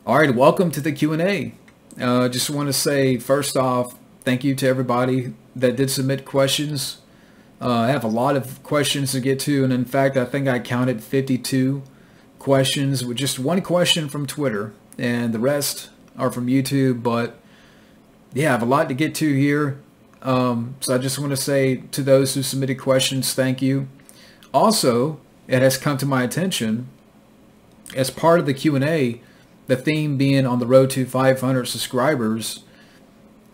All right, welcome to the Q&A. Just want to say, first off, thank you to everybody that did submit questions. I have a lot of questions to get to, and in fact, I think I counted 52 questions with just one question from Twitter, and the rest are from YouTube, but yeah, I have a lot to get to here. So I just want to say to those who submitted questions, thank you. Also, it has come to my attention, as part of the Q&A, the theme being on the road to 500 subscribers,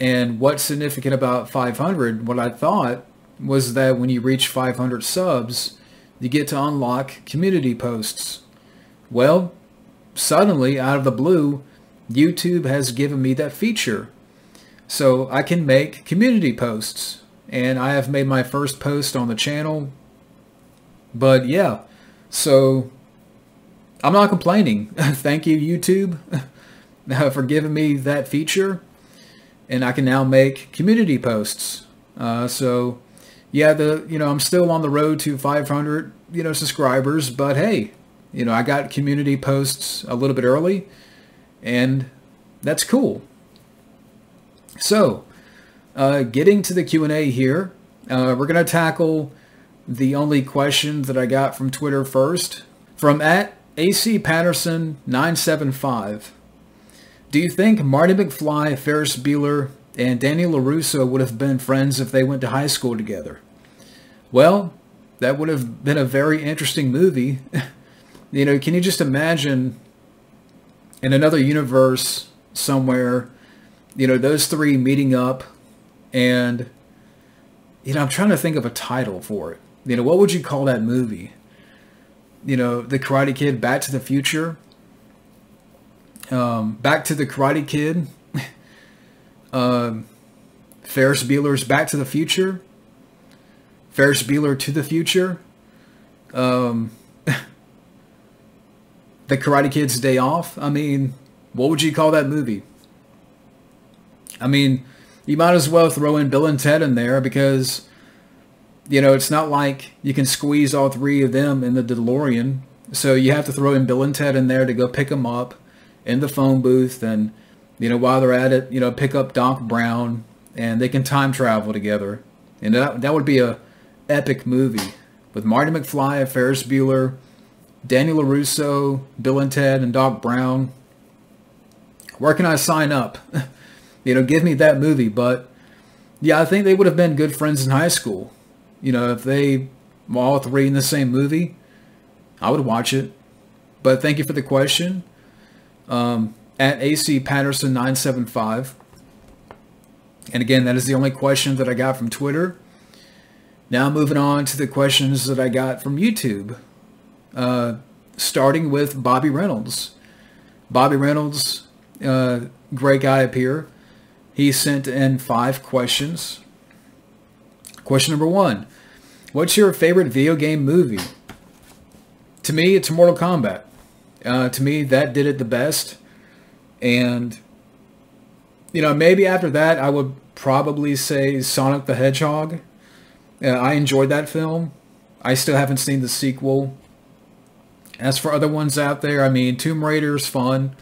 and what's significant about 500, what I thought was that when you reach 500 subs, you get to unlock community posts. Well, suddenly, out of the blue, YouTube has given me that feature. So I can make community posts, and I have made my first post on the channel. But yeah, so I'm not complaining. Thank you, YouTube, for giving me that feature, and I can now make community posts. So yeah, I'm still on the road to 500, subscribers, but hey, I got community posts a little bit early, and that's cool. So, getting to the Q&A here, we're going to tackle the only question that I got from Twitter first, from @ACPatterson975. Do you think Marty McFly, Ferris Bueller, and Danny LaRusso would have been friends if they went to high school together? Well, that would have been a very interesting movie. Can you just imagine in another universe somewhere, those three meeting up, and, I'm trying to think of a title for it. What would you call that movie? The Karate Kid, Back to the Future, Back to the Karate Kid, Ferris Bueller's Back to the Future, Ferris Bueller to the Future, The Karate Kid's Day Off. I mean, what would you call that movie? I mean, you might as well throw in Bill and Ted in there, because it's not like you can squeeze all three of them in the DeLorean. So you have to throw in Bill and Ted in there to go pick them up in the phone booth. And, while they're at it, pick up Doc Brown, and they can time travel together. And that would be a epic movie with Marty McFly, Ferris Bueller, Danny LaRusso, Bill and Ted, and Doc Brown. Where can I sign up? Give me that movie. But yeah, I think they would have been good friends in high school. If they were all three in the same movie, I would watch it. But thank you for the question. @ACPatterson975. And again, that is the only question that I got from Twitter. Now moving on to the questions that I got from YouTube. Starting with Bobby Reynolds. Bobby Reynolds, great guy up here. He sent in 5 questions. Question number 1. What's your favorite video game movie? To me, it's Mortal Kombat. To me, that did it the best. And, maybe after that, I would probably say Sonic the Hedgehog. I enjoyed that film. I still haven't seen the sequel. As for other ones out there, I mean, Tomb Raider's fun.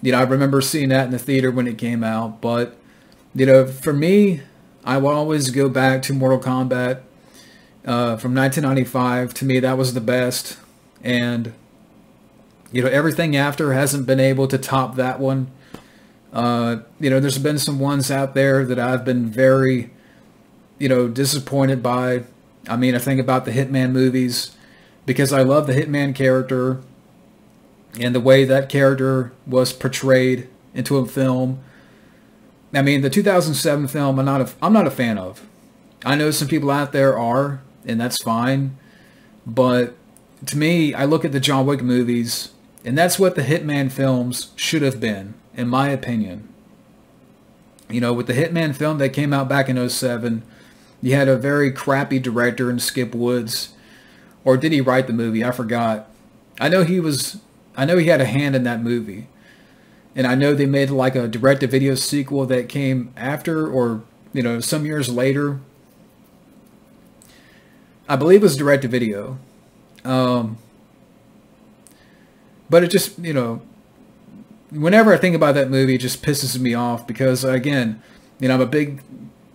I remember seeing that in the theater when it came out. But, for me, I will always go back to Mortal Kombat from 1995. To me, that was the best. And, everything after hasn't been able to top that one. There's been some ones out there that I've been very, disappointed by. I mean, I think about the Hitman movies, because I love the Hitman character and the way that character was portrayed into a film. I mean, the 2007 film, I'm not a fan of. I know some people out there are, and that's fine. But to me, I look at the John Wick movies, and that's what the Hitman films should have been, in my opinion. With the Hitman film that came out back in 2007, you had a very crappy director in Skip Woods. Or did he write the movie? I forgot. I know he had a hand in that movie. And I know they made like a direct-to-video sequel that came after, or, some years later. I believe it was direct-to-video. But it just, whenever I think about that movie, it just pisses me off because, again, I'm a big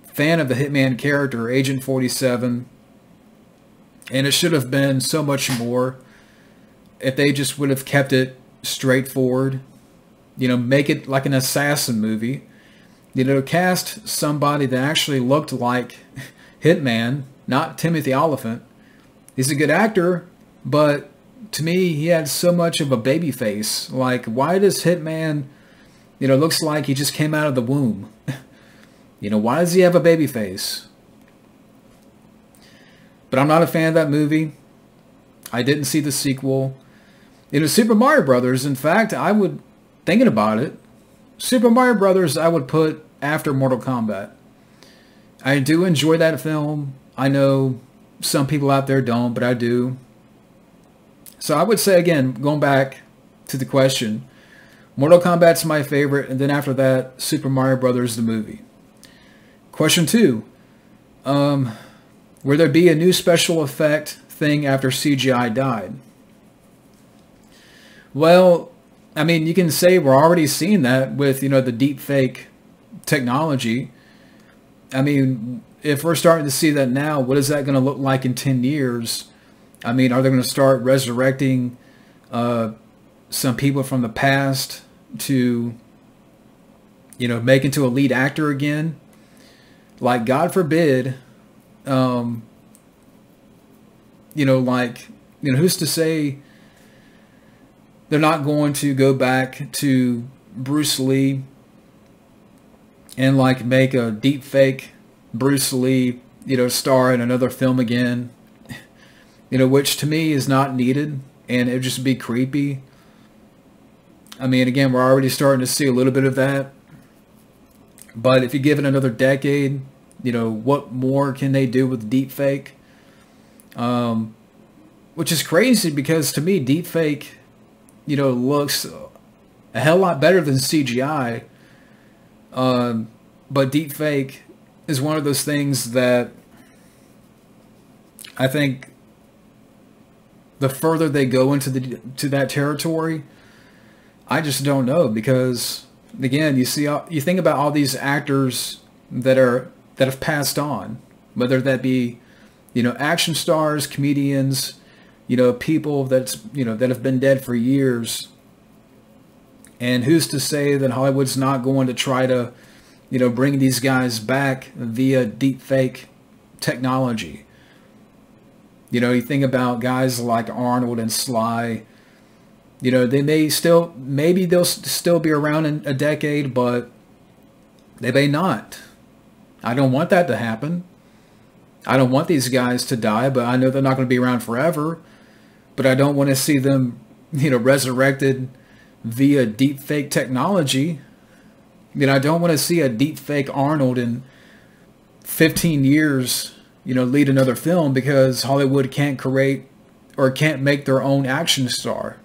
fan of the Hitman character, Agent 47, and it should have been so much more if they just would have kept it straightforward. Make it like an assassin movie. Cast somebody that actually looked like Hitman, not Timothy Olyphant. He's a good actor, but to me, he had so much of a baby face. Like, why does Hitman, looks like he just came out of the womb? Why does he have a baby face? But I'm not a fan of that movie. I didn't see the sequel. Super Mario Brothers, in fact, thinking about it, Super Mario Brothers I would put after Mortal Kombat. I do enjoy that film. I know some people out there don't, but I do. So I would say, again, going back to the question, Mortal Kombat's my favorite, and then after that, Super Mario Brothers the movie. Question 2. Will there be a new special effect thing after CGI died? Well, I mean, you can say we're already seeing that with, the deep fake technology. I mean, if we're starting to see that now, what is that going to look like in 10 years? I mean, are they going to start resurrecting some people from the past to, make into a lead actor again? Like, God forbid, who's to say they're not going to go back to Bruce Lee and make a deep fake Bruce Lee, star in another film again, which to me is not needed, and it would just be creepy. I mean, again, we're already starting to see a little bit of that, but if you give it another decade, what more can they do with deep fake? Which is crazy because to me, deep fake, looks a hell lot better than CGI. But deep fake is one of those things that I think the further they go into that territory, I just don't know, because again, you think about all these actors that have passed on, whether that be action stars, comedians, people that have been dead for years. And who's to say that Hollywood's not going to try to, bring these guys back via deepfake technology? You think about guys like Arnold and Sly. Maybe they'll still be around in a decade, but they may not. I don't want that to happen. I don't want these guys to die, but I know they're not going to be around forever. But I don't want to see them, resurrected via deepfake technology. I don't want to see a deepfake Arnold in 15 years, lead another film because Hollywood can't create or can't make their own action star.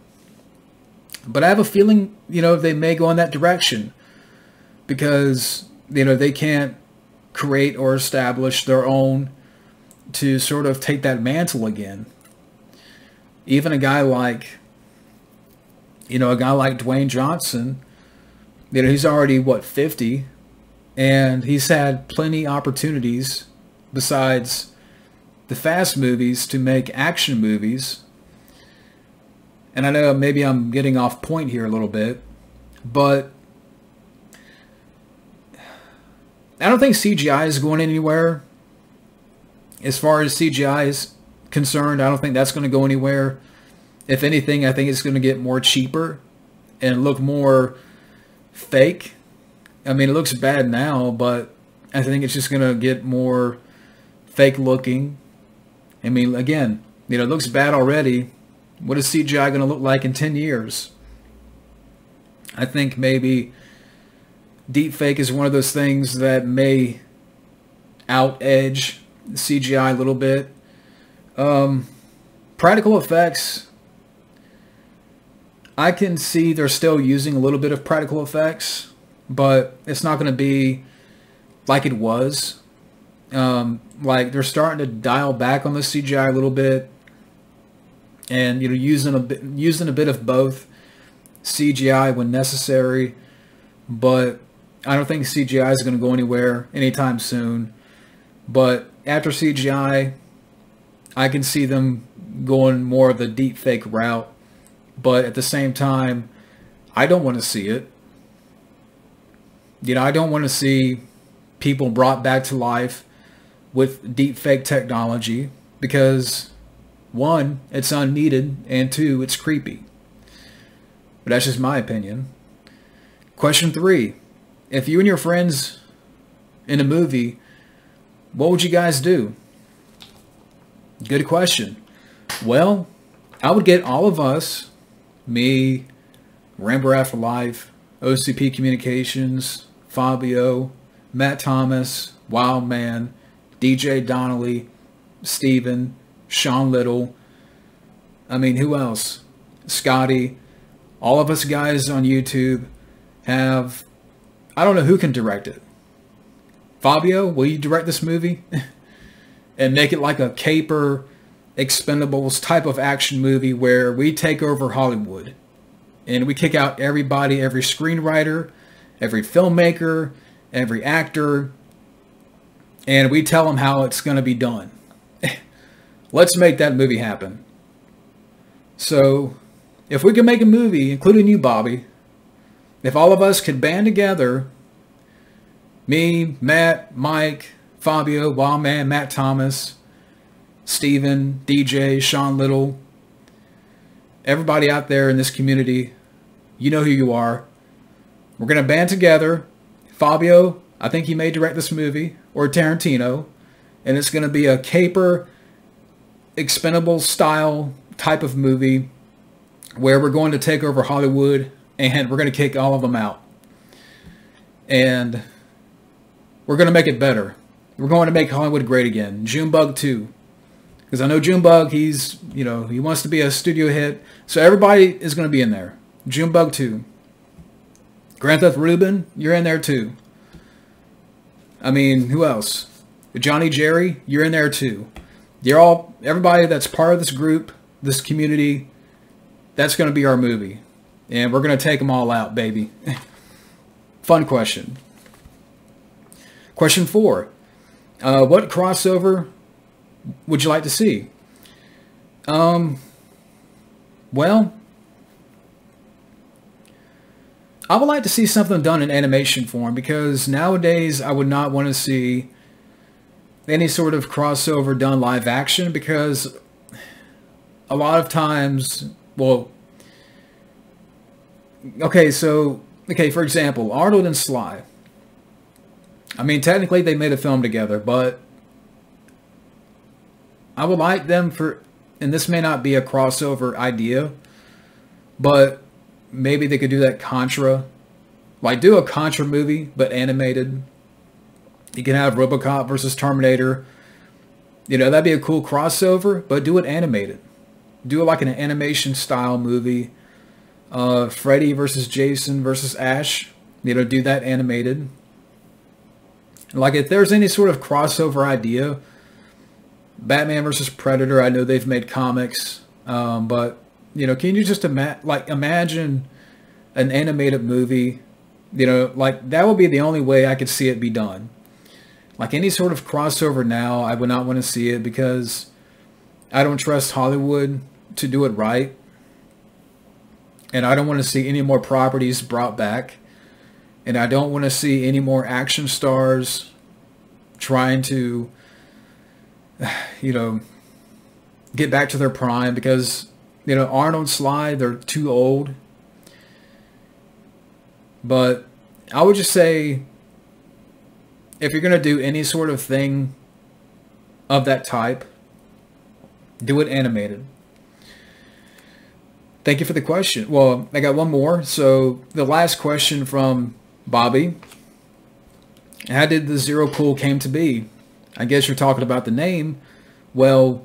But I have a feeling, they may go in that direction because, they can't create or establish their own to sort of take that mantle again. Even a guy like Dwayne Johnson, he's already, 50, and he's had plenty opportunities besides the Fast movies to make action movies. And I know maybe I'm getting off point here a little bit, but I don't think CGI is going anywhere. As far as CGI is concerned, I don't think that's going to go anywhere. If anything, I think it's going to get more cheaper and look more fake. I mean, it looks bad now, but I think it's just going to get more fake looking. I mean, again, it looks bad already. What is CGI going to look like in 10 years? I think maybe deepfake is one of those things that may out-edge CGI a little bit. Practical effects, I can see they're still using a little bit of practical effects, but it's not going to be like it was. They're starting to dial back on the CGI a little bit, and using a bit of both. CGI when necessary, but I don't think CGI is going to go anywhere anytime soon. But after CGI, I can see them going more of the deep fake route. But at the same time, I don't want to see it. I don't want to see people brought back to life with deep fake technology because, one, it's unneeded, and two, it's creepy. But that's just my opinion. Question 3. If you and your friends in a movie, what would you guys do? Good question. Well, I would get all of us, me, Rambo Afterlife, OCP Communications, Fabio, Matt Thomas, Wildman, DJ Donnelly, Steven, Shawn Little. I mean, who else? Scotty. All of us guys on YouTube have... I don't know who can direct it. Fabio, will you direct this movie? And make it like a caper, Expendables type of action movie where we take over Hollywood. And we kick out everybody, every screenwriter, every filmmaker, every actor. And we tell them how it's going to be done. Let's make that movie happen. So, if we can make a movie, including you, Bobby, if all of us could band together, me, Matt, Mike, Fabio, Wildman, Matt Thomas, Steven, DJ, Shawn Little, everybody out there in this community, you know who you are. We're going to band together. Fabio, I think he may direct this movie, or Tarantino, and it's going to be a caper, Expendable style type of movie where we're going to take over Hollywood and we're going to kick all of them out. And we're going to make it better. We're going to make Hollywood great again. Junebug 2. Because I know Junebug, he's, he wants to be a studio hit. So everybody is going to be in there. Junebug 2. Grand Theft Reuben, you're in there too. I mean, who else? Johnny Jerry, you're in there too. Everybody that's part of this group, this community, that's going to be our movie. And we're going to take them all out, baby. Fun question. Question 4. What crossover would you like to see? Well, I would like to see something done in animation form because nowadays I would not want to see any sort of crossover done live action because a lot of times, for example, Arnold and Sly. I mean, technically they made a film together, but I would like them and this may not be a crossover idea, but maybe they could do that Contra. Like, do a Contra movie, but animated. You can have RoboCop versus Terminator. That'd be a cool crossover, but do it animated. Do it like an animation style movie. Freddy versus Jason versus Ash. Do that animated. Like, if there's any sort of crossover idea, Batman versus Predator, I know they've made comics, but, can you just imagine an animated movie? That would be the only way I could see it be done. Like, any sort of crossover now, I would not want to see it because I don't trust Hollywood to do it right. And I don't want to see any more properties brought back. And I don't want to see any more action stars trying to, get back to their prime because, Arnold and Sly, they're too old. But I would just say, if you're going to do any sort of thing of that type, do it animated. Thank you for the question. Well, I got one more. So the last question from Bobby. How did the Zero Cool came to be? I guess you're talking about the name. Well,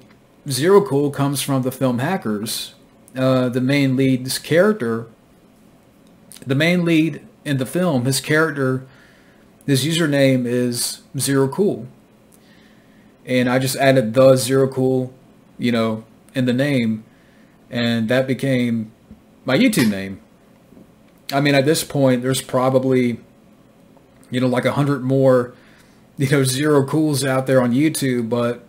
Zero Cool comes from the film Hackers. The main lead's character, the main lead in the film, his character, his username is Zero Cool. And I just added the Zero Cool, in the name. And that became my YouTube name. I mean, at this point, there's probably, like 100 more, Zero Cools out there on YouTube, but,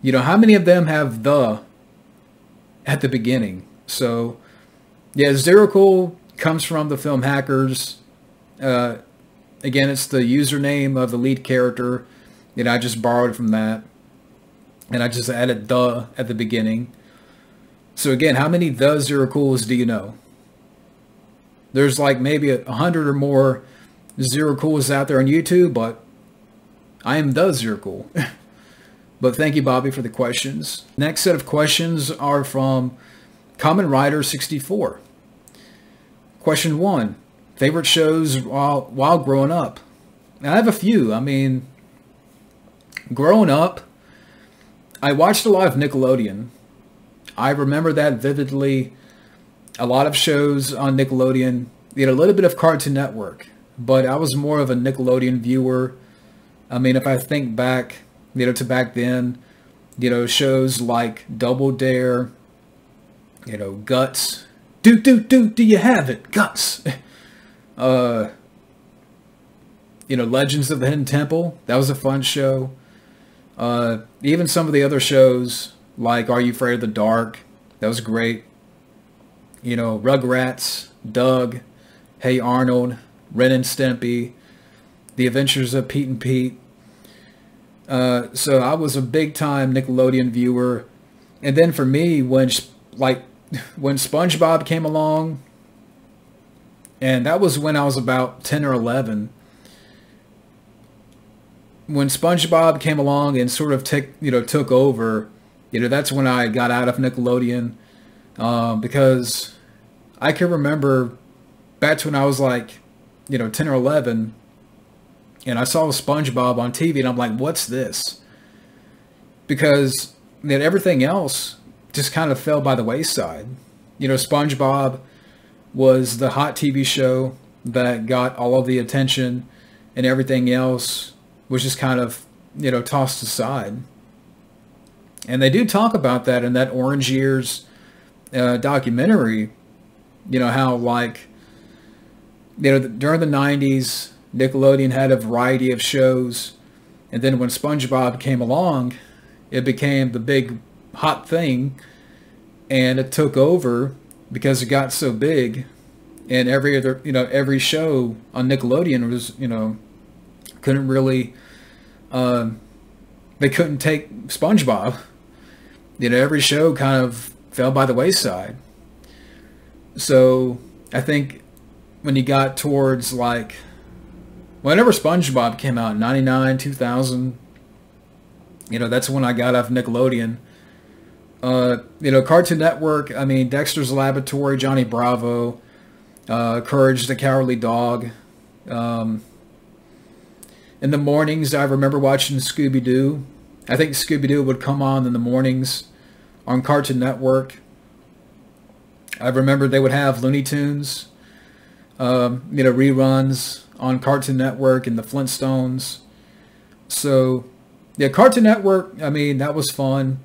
how many of them have the at the beginning? So, yeah, Zero Cool comes from the film Hackers. Again, it's the username of the lead character. I just borrowed from that. And I just added the at the beginning. So again, how many the Zero Cools do you know? There's like maybe 100 or more Zero Cools out there on YouTube, but I am the Zero Cool. But thank you, Bobby, for the questions. Next set of questions are from Common Rider 64. Question 1. Favorite shows while growing up? And I have a few. I mean, growing up, I watched a lot of Nickelodeon. I remember that vividly. A lot of shows on Nickelodeon. A little bit of Cartoon Network, but I was more of a Nickelodeon viewer. I mean, if I think back, to back then, shows like Double Dare, Guts. Do you have it? Guts. Legends of the Hidden Temple. That was a fun show. Even some of the other shows, like Are You Afraid of the Dark? That was great. Rugrats, Doug, Hey Arnold, Ren and Stimpy, The Adventures of Pete and Pete. So I was a big time Nickelodeon viewer. And then for me, when SpongeBob came along, and that was when I was about 10 or 11, when SpongeBob came along and sort of took over, that's when I got out of Nickelodeon, because I can remember back to when I was like, 10 or 11, and I saw SpongeBob on TV, and I'm like, what's this? Because everything else just kind of fell by the wayside. SpongeBob was the hot TV show that got all of the attention, and everything else was just kind of, tossed aside. And they do talk about that in that Orange Years documentary, how like, during the 90s, Nickelodeon had a variety of shows. And then when SpongeBob came along, it became the big hot thing. And it took over because it got so big. And every other, every show on Nickelodeon was, couldn't really, they couldn't take SpongeBob. Every show kind of fell by the wayside. So I think when you got towards like, whenever SpongeBob came out, 99, 2000, that's when I got off Nickelodeon. Cartoon Network, I mean, Dexter's Laboratory, Johnny Bravo, Courage the Cowardly Dog. In the mornings, I remember watching Scooby-Doo. I think Scooby-Doo would come on in the mornings on Cartoon Network. I remember they would have Looney Tunes, reruns on Cartoon Network and the Flintstones. So, yeah, Cartoon Network, I mean, that was fun.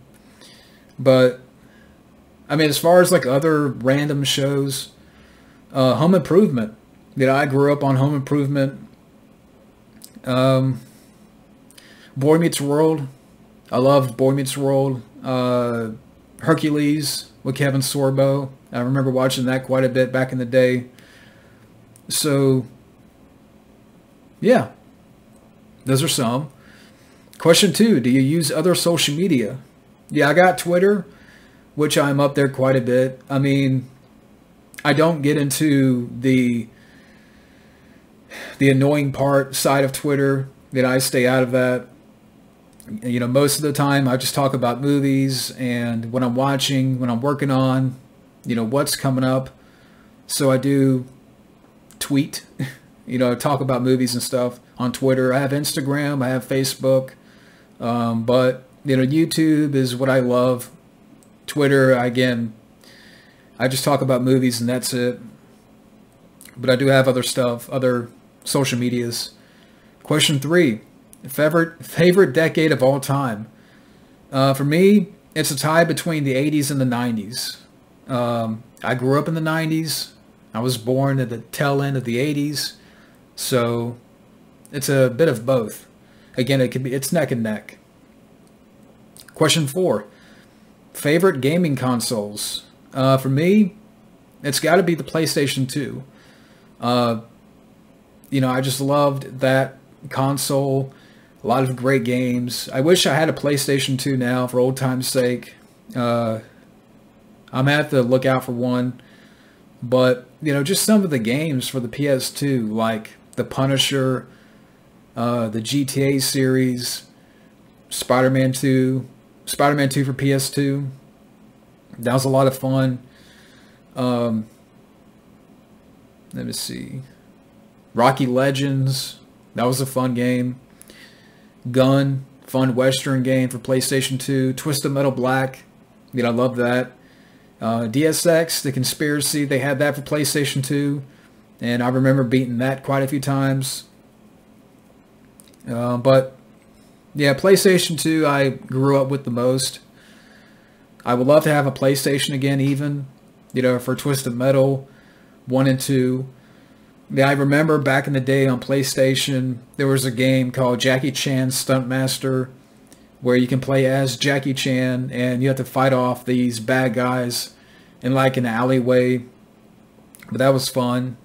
But, I mean, as far as like other random shows, Home Improvement. I grew up on Home Improvement. Boy Meets World. I loved Boy Meets World. Hercules with Kevin Sorbo. I remember watching that quite a bit back in the day. So, yeah. Those are some. Question 2. Do you use other social media? Yeah, I got Twitter, which I'm up there quite a bit. I mean, I don't get into the annoying side of Twitter. I stay out of that. Most of the time I just talk about movies and what I'm watching, what I'm working on, what's coming up. So I do tweet, talk about movies and stuff on Twitter. I have Instagram, I have Facebook, but YouTube is what I love. Twitter, again, I just talk about movies and that's it. But I do have other stuff, other social medias. Question 3. Favorite decade of all time? For me, it's a tie between the 80s and the 90s. I grew up in the 90s. I was born at the tail end of the 80s, so it's a bit of both. Again, it's neck and neck. Question 4. Favorite gaming consoles? For me, it's got to be the PlayStation 2. I just loved that console. A lot of great games. I wish I had a PlayStation 2 now for old time's sake. I'm going to have to look out for one. But, just some of the games for the PS2, like The Punisher, the GTA series, Spider-Man 2 for PS2. That was a lot of fun. Let me see. Rocky Legends. That was a fun game. Gun. Fun Western game for PlayStation 2. Twisted Metal Black. I love that. DSX, The Conspiracy. They had that for PlayStation 2. And I remember beating that quite a few times. But, yeah, PlayStation 2 I grew up with the most. I would love to have a PlayStation again even. For Twisted Metal 1 and 2. Yeah, I remember back in the day on PlayStation, there was a game called Jackie Chan Stuntmaster, where you can play as Jackie Chan, and you have to fight off these bad guys in like an alleyway. But that was fun.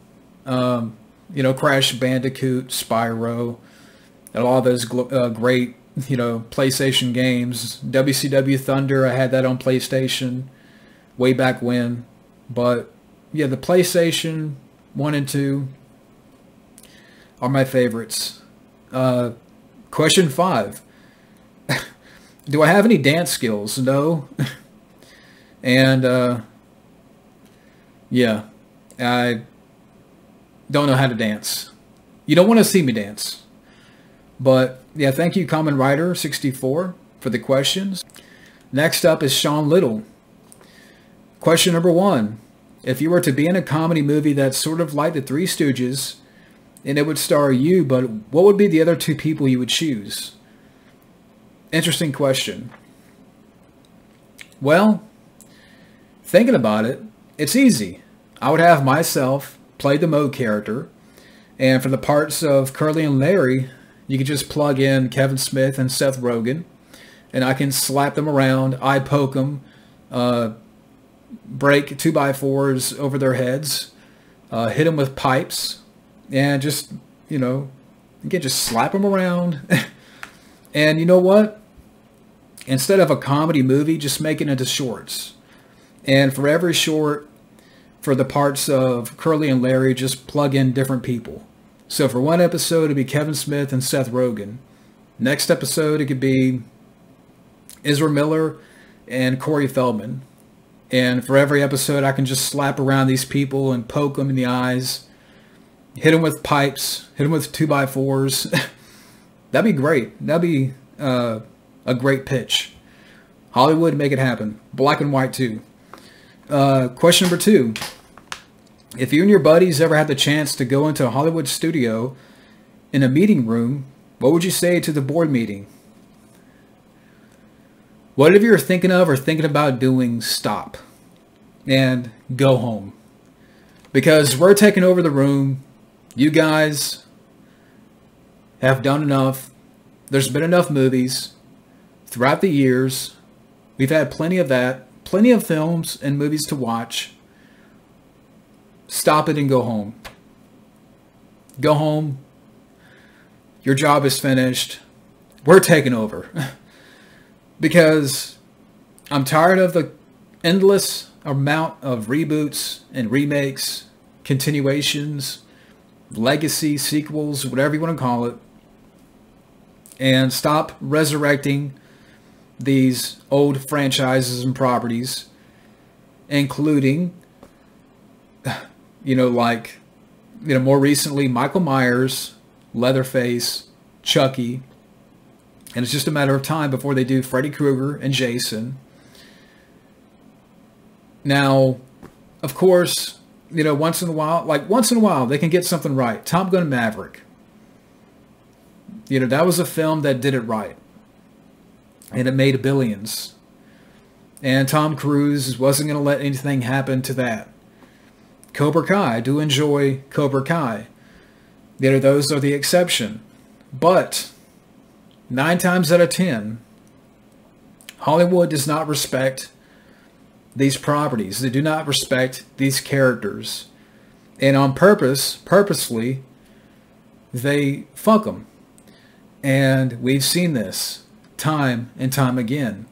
Crash Bandicoot, Spyro, and all those great, PlayStation games. WCW Thunder, I had that on PlayStation way back when. But, yeah, the PlayStation 1 and 2 are my favorites. Question 5. Do I have any dance skills? No. And, yeah, I don't know how to dance. You don't want to see me dance. But, yeah, thank you, Common Writer 64, for the questions. Next up is Shawn Little. Question number 1. If you were to be in a comedy movie that's sort of like The Three Stooges, and it would star you, but what would be the other 2 people you would choose? Interesting question. Well, thinking about it, it's easy. I would have myself play the Moe character, and for the parts of Curly and Larry, you could just plug in Kevin Smith and Seth Rogen, and I can slap them around, eye poke them, break 2x4s over their heads, hit them with pipes, and just, you can just slap them around. And you know what? Instead of a comedy movie, just make it into shorts. And for every short, for the parts of Curly and Larry, just plug in different people. So for one episode, it'd be Kevin Smith and Seth Rogen. Next episode, it could be Ezra Miller and Corey Feldman. And for every episode, I can just slap around these people and poke them in the eyes, hit them with pipes, hit them with 2x4s. That'd be great. That'd be a great pitch. Hollywood, make it happen. Black and white, too. Question number 2. If you and your buddies ever had the chance to go into a Hollywood studio in a meeting room, what would you say to the board meeting? Whatever you're thinking of or thinking about doing, stop and go home. Because we're taking over the room. You guys have done enough. There's been enough movies throughout the years. We've had plenty of that. Plenty of films and movies to watch. Stop it and go home. Go home. Your job is finished. We're taking over. Because I'm tired of the endless amount of reboots and remakes, continuations, legacy, sequels, whatever you want to call it. And stop resurrecting these old franchises and properties, including, more recently, Michael Myers, Leatherface, Chucky. And it's just a matter of time before they do Freddy Krueger and Jason. Now, of course, once in a while, they can get something right. Top Gun Maverick. That was a film that did it right. And it made billions. And Tom Cruise wasn't going to let anything happen to that. Cobra Kai. I do enjoy Cobra Kai. Those are the exception. But 9 times out of 10, Hollywood does not respect these properties. They do not respect these characters. And on purposely, they fuck them. And we've seen this time and time again.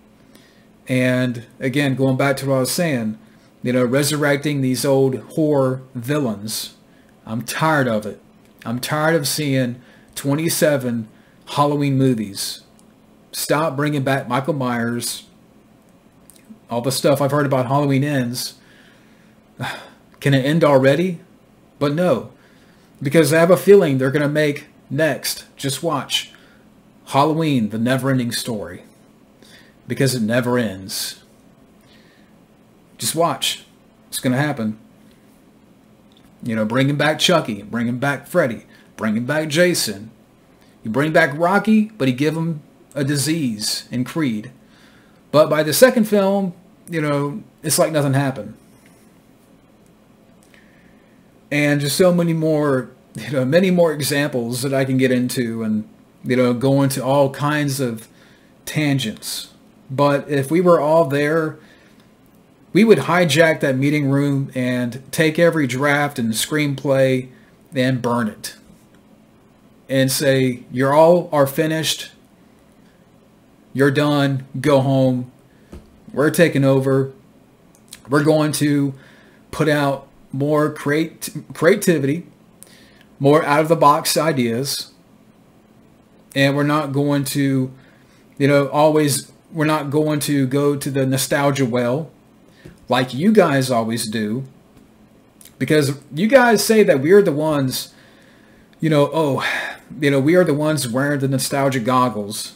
And again, going back to what I was saying, resurrecting these old horror villains. I'm tired of it. I'm tired of seeing 27 Halloween movies. Stop bringing back Michael Myers. All the stuff I've heard about Halloween Ends. Can it end already? But no. Because I have a feeling they're going to make next, just watch, Halloween, the never-ending story. Because it never ends. Just watch. It's going to happen. Bringing back Chucky, bringing back Freddy, bringing back Jason. You bring back Rocky, but he give him a disease in Creed. But by the second film, it's like nothing happened. And just so many more, many more examples that I can get into and, go into all kinds of tangents. But if we were all there, we would hijack that meeting room and take every draft and screenplay and burn it. And say, you're all are finished. You're done. Go home. We're taking over. We're going to put out more creativity, more out-of-the-box ideas. And we're not going to, we're not going to go to the nostalgia well like you guys always do. Because you guys say that we're the ones, we are the ones wearing the nostalgia goggles.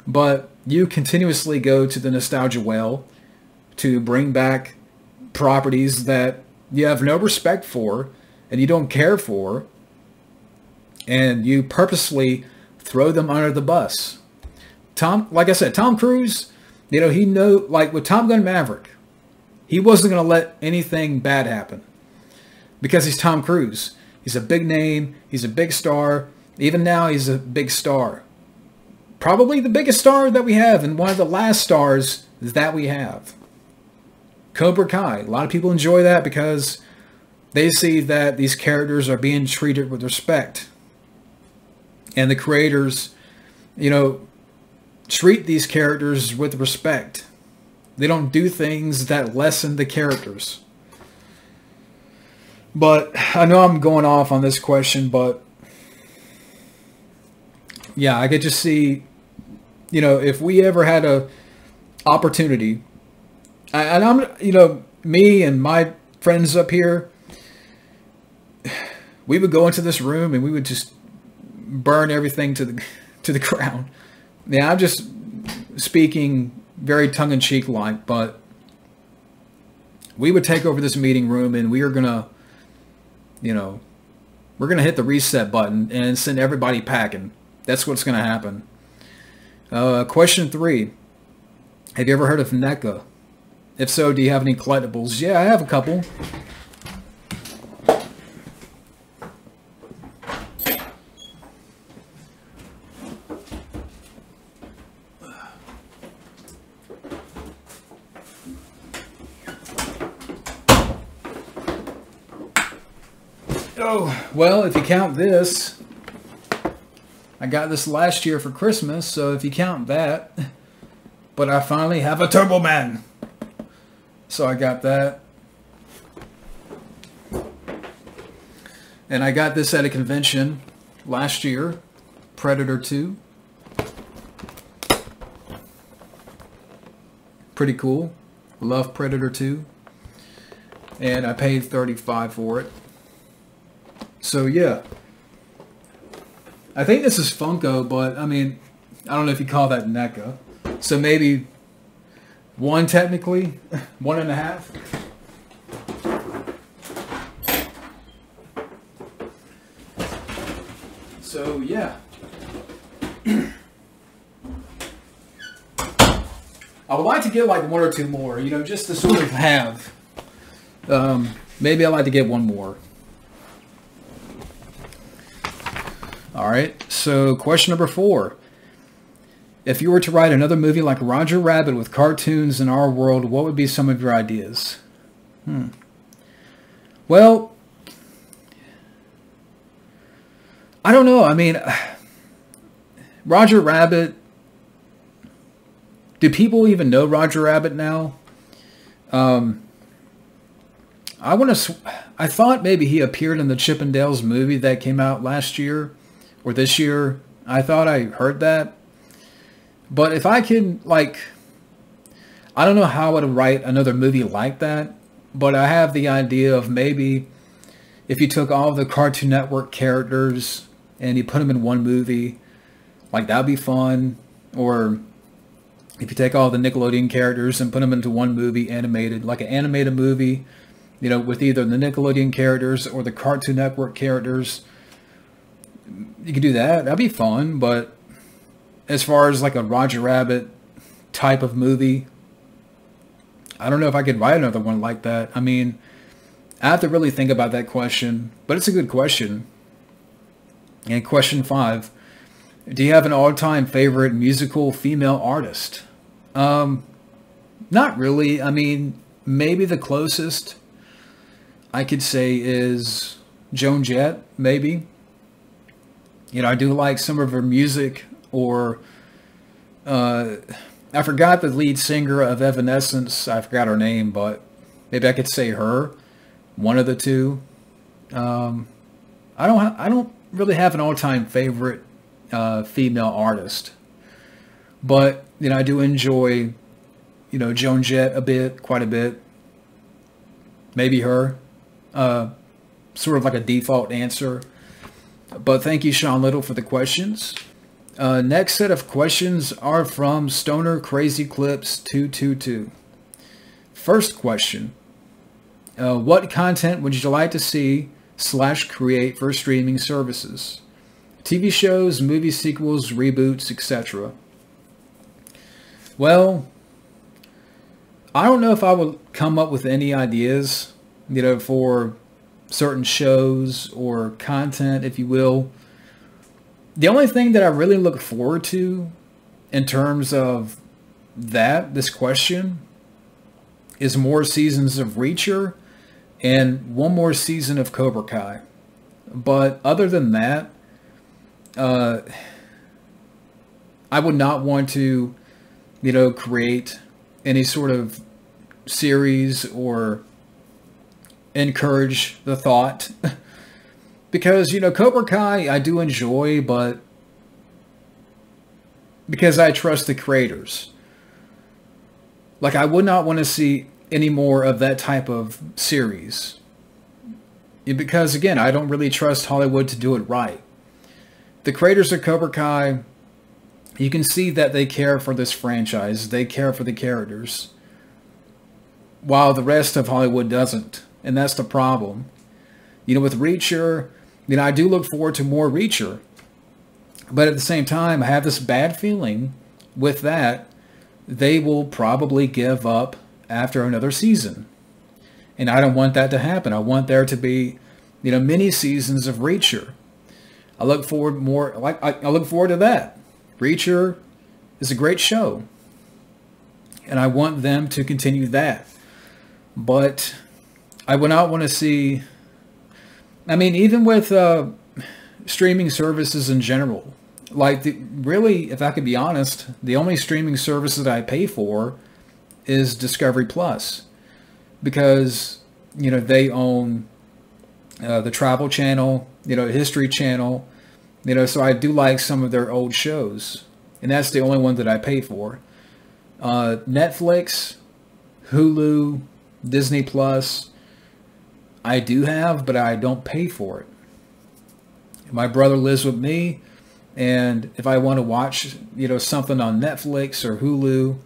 But you continuously go to the nostalgia well to bring back properties that you have no respect for and you don't care for. And you purposely throw them under the bus. Like I said, Tom Cruise, like with Top Gun Maverick, he wasn't going to let anything bad happen. Because he's Tom Cruise. He's a big name. He's a big star. Even now, he's a big star. Probably the biggest star that we have, and one of the last stars that we have. Cobra Kai. A lot of people enjoy that because they see that these characters are being treated with respect. And the creators, treat these characters with respect. They don't do things that lessen the characters. But I know I'm going off on this question, but yeah, I could just see, if we ever had a opportunity, and I'm, me and my friends up here, we would go into this room and we would just burn everything to the ground. Yeah, I'm just speaking very tongue-in-cheek like, but we would take over this meeting room and we are gonna, we're gonna hit the reset button and send everybody packing. That's what's gonna happen. Question 3: have you ever heard of NECA? If so, do you have any collectibles? Yeah, I have a couple. Oh, well, if you count this, I got this last year for Christmas, so if you count that, but I finally have a Turbo Man. So I got that. And I got this at a convention last year, Predator 2. Pretty cool. Love Predator 2. And I paid $35 for it. So yeah, I think this is Funko, but I mean, I don't know if you call that NECA. So maybe 1 technically, 1.5. So yeah, I would like to get like 1 or 2 more, just to sort of have Maybe I'd like to get one more. All right, so question number 4. If you were to write another movie like Roger Rabbit with cartoons in our world, what would be some of your ideas? Well, I don't know. I mean, Roger Rabbit, do people even know Roger Rabbit now? I thought maybe he appeared in the Chippendales movie that came out last year or this year. I thought I heard that. But if I can, like, I don't know how I would write another movie like that, but I have the idea of maybe if you took all the Cartoon Network characters and you put them in one movie, like, that'd be fun. Or if you take all the Nickelodeon characters and put them into one movie, animated, like an animated movie, you know, with either the Nickelodeon characters or the Cartoon Network characters, you could do that. That'd be fun. But as far as like a Roger Rabbit type of movie, I don't know if I could write another one like that. I mean, I have to really think about that question, but it's a good question. And question 5, do you have an all-time favorite musical female artist? Not really. I mean, maybe the closest I could say is Joan Jett, maybe. You know, I do like some of her music. Or I forgot the lead singer of Evanescence. I forgot her name, but maybe I could say her. One of the two. I don't really have an all-time favorite female artist, but you know, I do enjoy, you know, Joan Jett quite a bit. Maybe her. Sort of like a default answer. But thank you, Shawn Little, for the questions. Next set of questions are from Stoner Crazy Clips 222. First question. What content would you like to see / create for streaming services? TV shows, movie sequels, reboots, etc. Well, I don't know if I would come up with any ideas, you know, for certain shows or content, if you will. The only thing that I really look forward to in terms of this question, is more seasons of Reacher and one more season of Cobra Kai. But other than that, I would not want to, you know, create any sort of series or encourage the thought. Because, you know, Cobra Kai I do enjoy, but because I trust the creators. Like, I would not want to see any more of that type of series. Because, again, I don't really trust Hollywood to do it right. The creators of Cobra Kai, you can see that they care for this franchise. They care for the characters. While the rest of Hollywood doesn't. And that's the problem. You know, with Reacher, you know, I do look forward to more Reacher. But at the same time, I have this bad feeling with that they will probably give up after another season. And I don't want that to happen. I want there to be, you know, mini seasons of Reacher. I look forward I look forward to that. Reacher is a great show. And I want them to continue that. But I would not want to see, I mean, even with streaming services in general, like, really, if I could be honest, the only streaming service that I pay for is Discovery Plus. Because, you know, they own the Travel Channel, you know, History Channel, you know, so I do like some of their old shows. And that's the only one that I pay for. Netflix, Hulu, Disney Plus, I do have, but I don't pay for it. My brother lives with me, and if I want to watch, you know, something on Netflix or Hulu,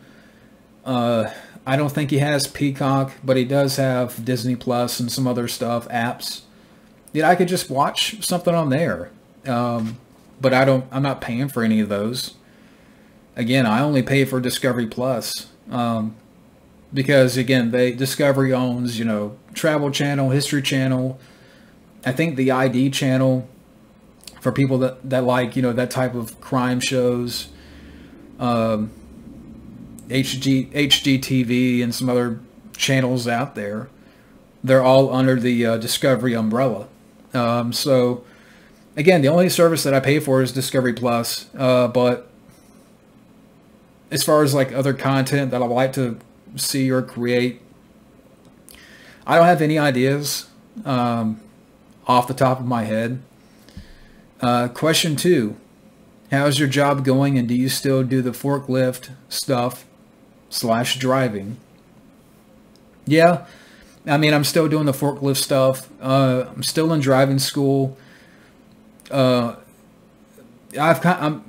I don't think he has Peacock, but he does have Disney Plus and some other stuff, apps. You know, I could just watch something on there. But I'm not paying for any of those. Again, I only pay for Discovery Plus. because again, Discovery owns, Travel Channel, History Channel, I think the ID channel for people that like, that type of crime shows, HGTV and some other channels out there. They're all under the Discovery umbrella. So again, the only service that I pay for is Discovery Plus. But as far as like other content that I like to see or create, I don't have any ideas off the top of my head. Question 2. How's your job going, and do you still do the forklift stuff / driving? Yeah, I mean, I'm still doing the forklift stuff. I'm still in driving school. I'm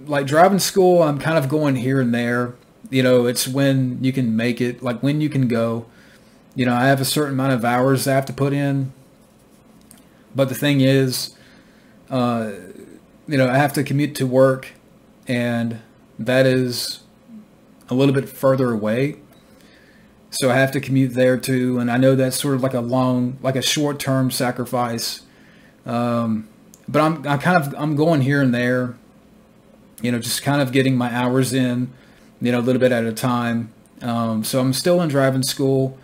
like driving school. I'm kind of going here and there. It's when you can make it, like when you can go. I have a certain amount of hours I have to put in. But the thing is, I have to commute to work, and that is a little bit further away. So I have to commute there too, and I know that's sort of like a short-term sacrifice. But I'm going here and there, just kind of getting my hours in, a little bit at a time. So I'm still in driving school,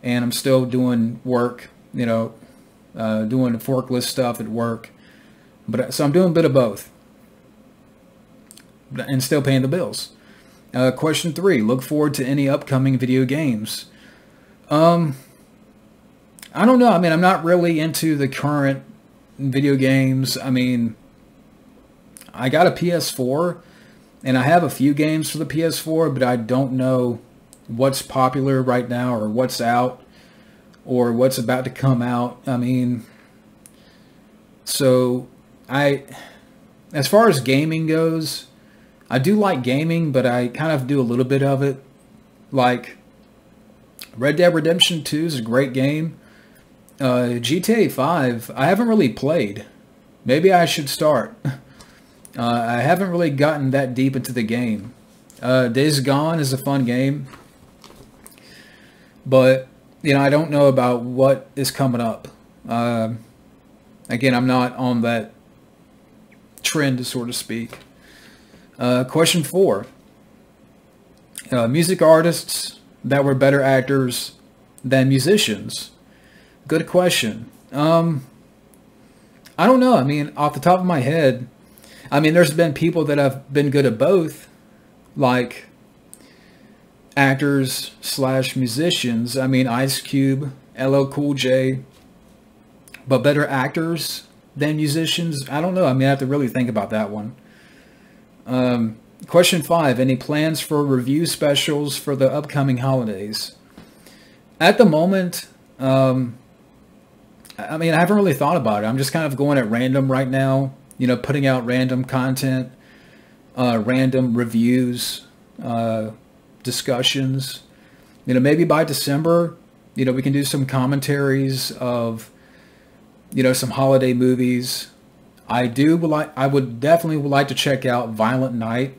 and I'm still doing work, doing the forklift stuff at work. So I'm doing a bit of both, and still paying the bills. Question 3. Look forward to any upcoming video games. I don't know. I mean, I'm not really into the current video games. I mean, I got a PS4, and I have a few games for the PS4, but I don't know what's popular right now, or what's out, or what's about to come out. I mean, so as far as gaming goes, I do like gaming, but I kind of do a little bit of it. Like, Red Dead Redemption 2 is a great game. GTA 5, I haven't really played. Maybe I should start. I haven't really gotten that deep into the game. Days Gone is a fun game. But, I don't know about what is coming up. Again, I'm not on that trend, so to speak. Question 4. Music artists that were better actors than musicians. Good question. I don't know. I mean, off the top of my head, I mean, there's been people that have been good at both, like actors / musicians. I mean, Ice Cube, LL Cool J, but better actors than musicians. I don't know. I mean, I have to really think about that one. Question 5. Any plans for review specials for the upcoming holidays? At the moment, I mean, I haven't really thought about it. I'm just kind of going at random right now, putting out random content, random reviews, discussions. Maybe by December, we can do some commentaries of, some holiday movies. I would definitely like to check out Violent Night.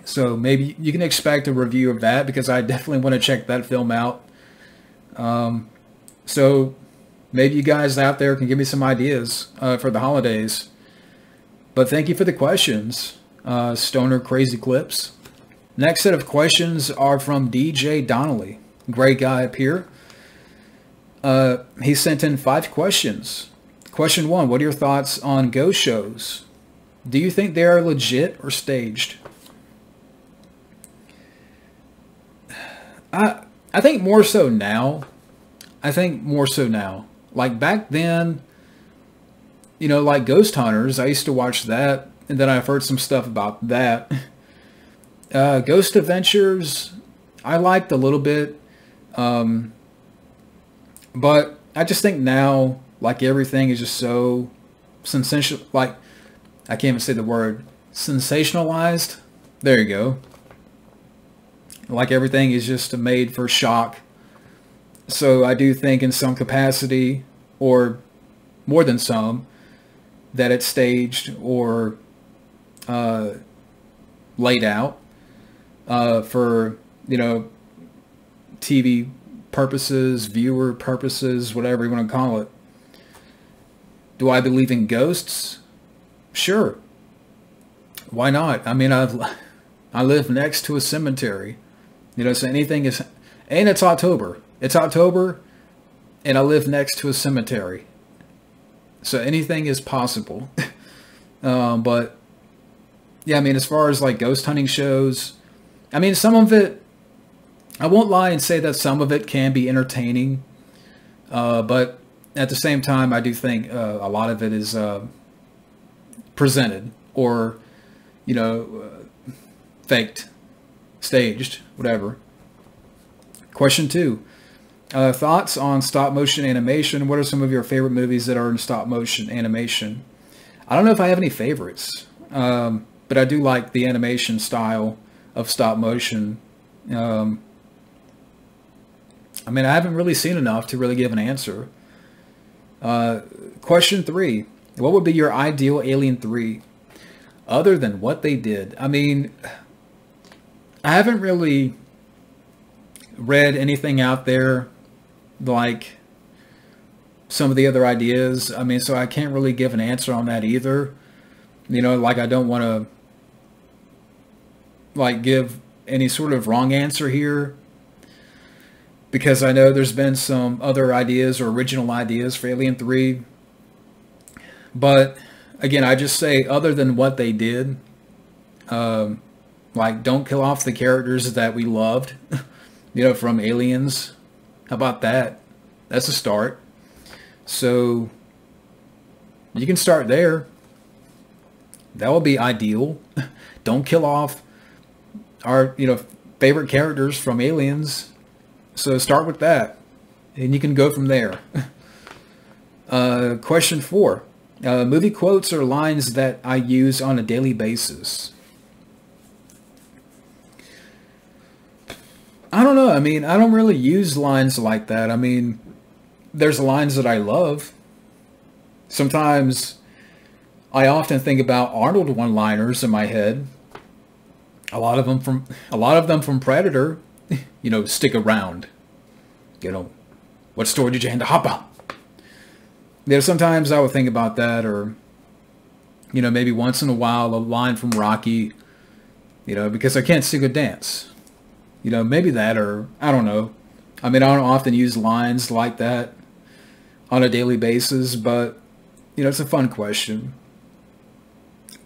So maybe you can expect a review of that, because I definitely want to check that film out. So maybe you guys out there can give me some ideas for the holidays. But thank you for the questions, Stoner Crazy Clips. Next set of questions are from DJ Donnelly. Great guy up here. He sent in 5 questions. Question 1, what are your thoughts on ghost shows? Do you think they are legit or staged? I think more so now. Like back then, like Ghost Hunters, I used to watch that, and then I've heard some stuff about that. Ghost Adventures, I liked a little bit. But I just think now, like, everything is just so sensational. Like, I can't even say the word. Sensationalized. There you go. Like, everything is just made for shock. So I do think in some capacity, or more than some, that it's staged or laid out for, TV purposes, viewer purposes, whatever you want to call it. Do I believe in ghosts? Sure. Why not? I mean, I live next to a cemetery. You know, so anything is... And it's October. It's October, and I live next to a cemetery. So anything is possible. But, yeah, I mean, as far as, like, ghost hunting shows, I mean, some of it... I won't lie and say that some of it can be entertaining. But at the same time, I do think a lot of it is presented or, you know, faked, staged, whatever. Question 2. Thoughts on stop motion animation. What are some of your favorite movies that are in stop motion animation? I don't know if I have any favorites, but I do like the animation style of stop motion. I mean, I haven't really seen enough to really give an answer. Question 3. What would be your ideal Alien 3? Other than what they did. I mean, I haven't really read anything out there like some of the other ideas. I mean, so I can't really give an answer on that either. You know, like I don't want to like give any sort of wrong answer here, because I know there's been some other ideas or original ideas for Alien 3. But again, I just say other than what they did, like don't kill off the characters that we loved, you know, from Aliens. How about that? That's a start. So you can start there. That would be ideal. Don't kill off our, you know, favorite characters from Aliens. So start with that, and you can go from there. Question 4. Movie quotes or lines that I use on a daily basis. I don't know. I mean, I don't really use lines like that. I mean, there's lines that I love. Sometimes I often think about Arnold one-liners in my head. A lot of them from Predator. You know, stick around. You know, what store did you hand to Hopper? You know, sometimes I would think about that, or, you know, maybe once in a while a line from Rocky, you know, because I can't sing or dance. You know, maybe that, or I don't know. I mean, I don't often use lines like that on a daily basis, but, you know, it's a fun question.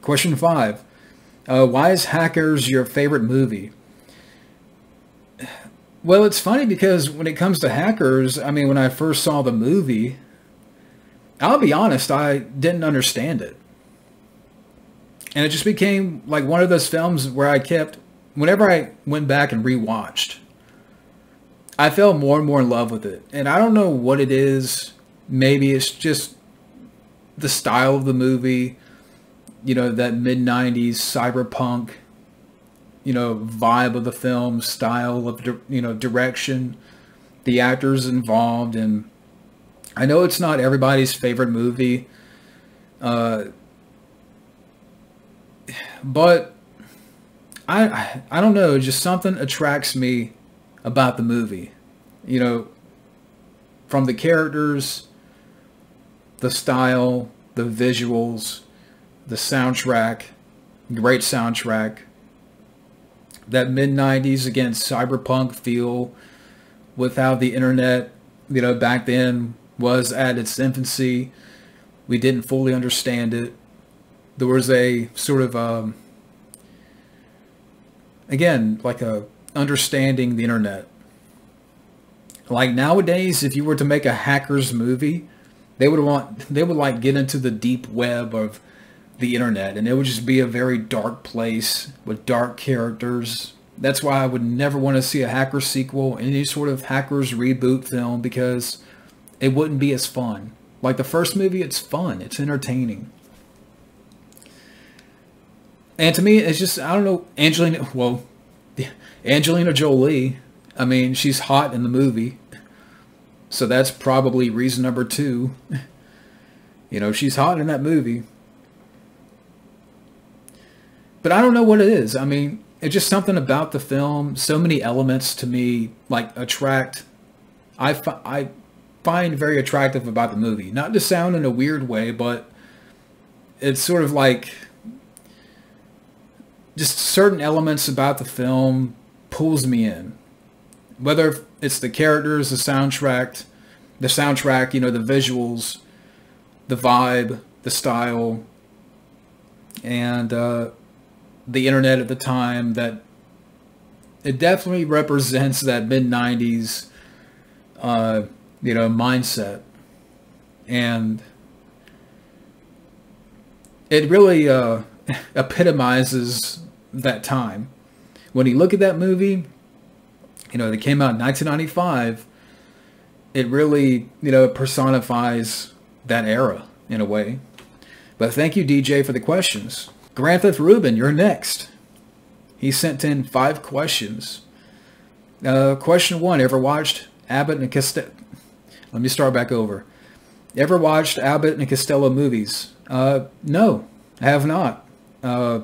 Question 5. Why is Hackers your favorite movie? Well, it's funny because when it comes to Hackers, I mean, when I first saw the movie, I'll be honest, I didn't understand it. And it just became like one of those films where I kept, whenever I went back and rewatched, I fell more and more in love with it. And I don't know what it is. Maybe it's just the style of the movie, you know, that mid-90s cyberpunk, you know, vibe of the film, style of, you know, direction, the actors involved. And I know it's not everybody's favorite movie, but I don't know, just something attracts me about the movie, you know, from the characters, the style, the visuals, the soundtrack, great soundtrack. That mid-90s, again, cyberpunk feel with how the internet, you know, back then was at its infancy. We didn't fully understand it. There was a sort of, again, like a understanding the internet. Like nowadays, if you were to make a Hackers movie, they would like get into the deep web of the internet, and it would just be a very dark place with dark characters. That's why I would never want to see a Hackers sequel, any sort of Hackers reboot film, because it wouldn't be as fun. Like the first movie, it's fun, it's entertaining. And to me, it's just, I don't know, Angelina Jolie, I mean, she's hot in the movie, so that's probably reason number 2. You know, she's hot in that movie. But I don't know what it is. I mean, it's just something about the film. So many elements to me like attract. I find very attractive about the movie. Not to sound in a weird way, but it's sort of like just certain elements about the film pulls me in. Whether it's the characters, the soundtrack, the visuals, the vibe, the style, and the internet at the time, that it definitely represents that mid-90s mindset. And it really epitomizes that time. When you look at that movie, that came out in 1995, it really, personifies that era in a way. But thank you, DJ, for the questions. Grand Theft Reuben, you're next. He sent in 5 questions. Question 1, ever watched Abbott and Costello? Let me start back over. Ever watched Abbott and Costello movies? No, I have not. I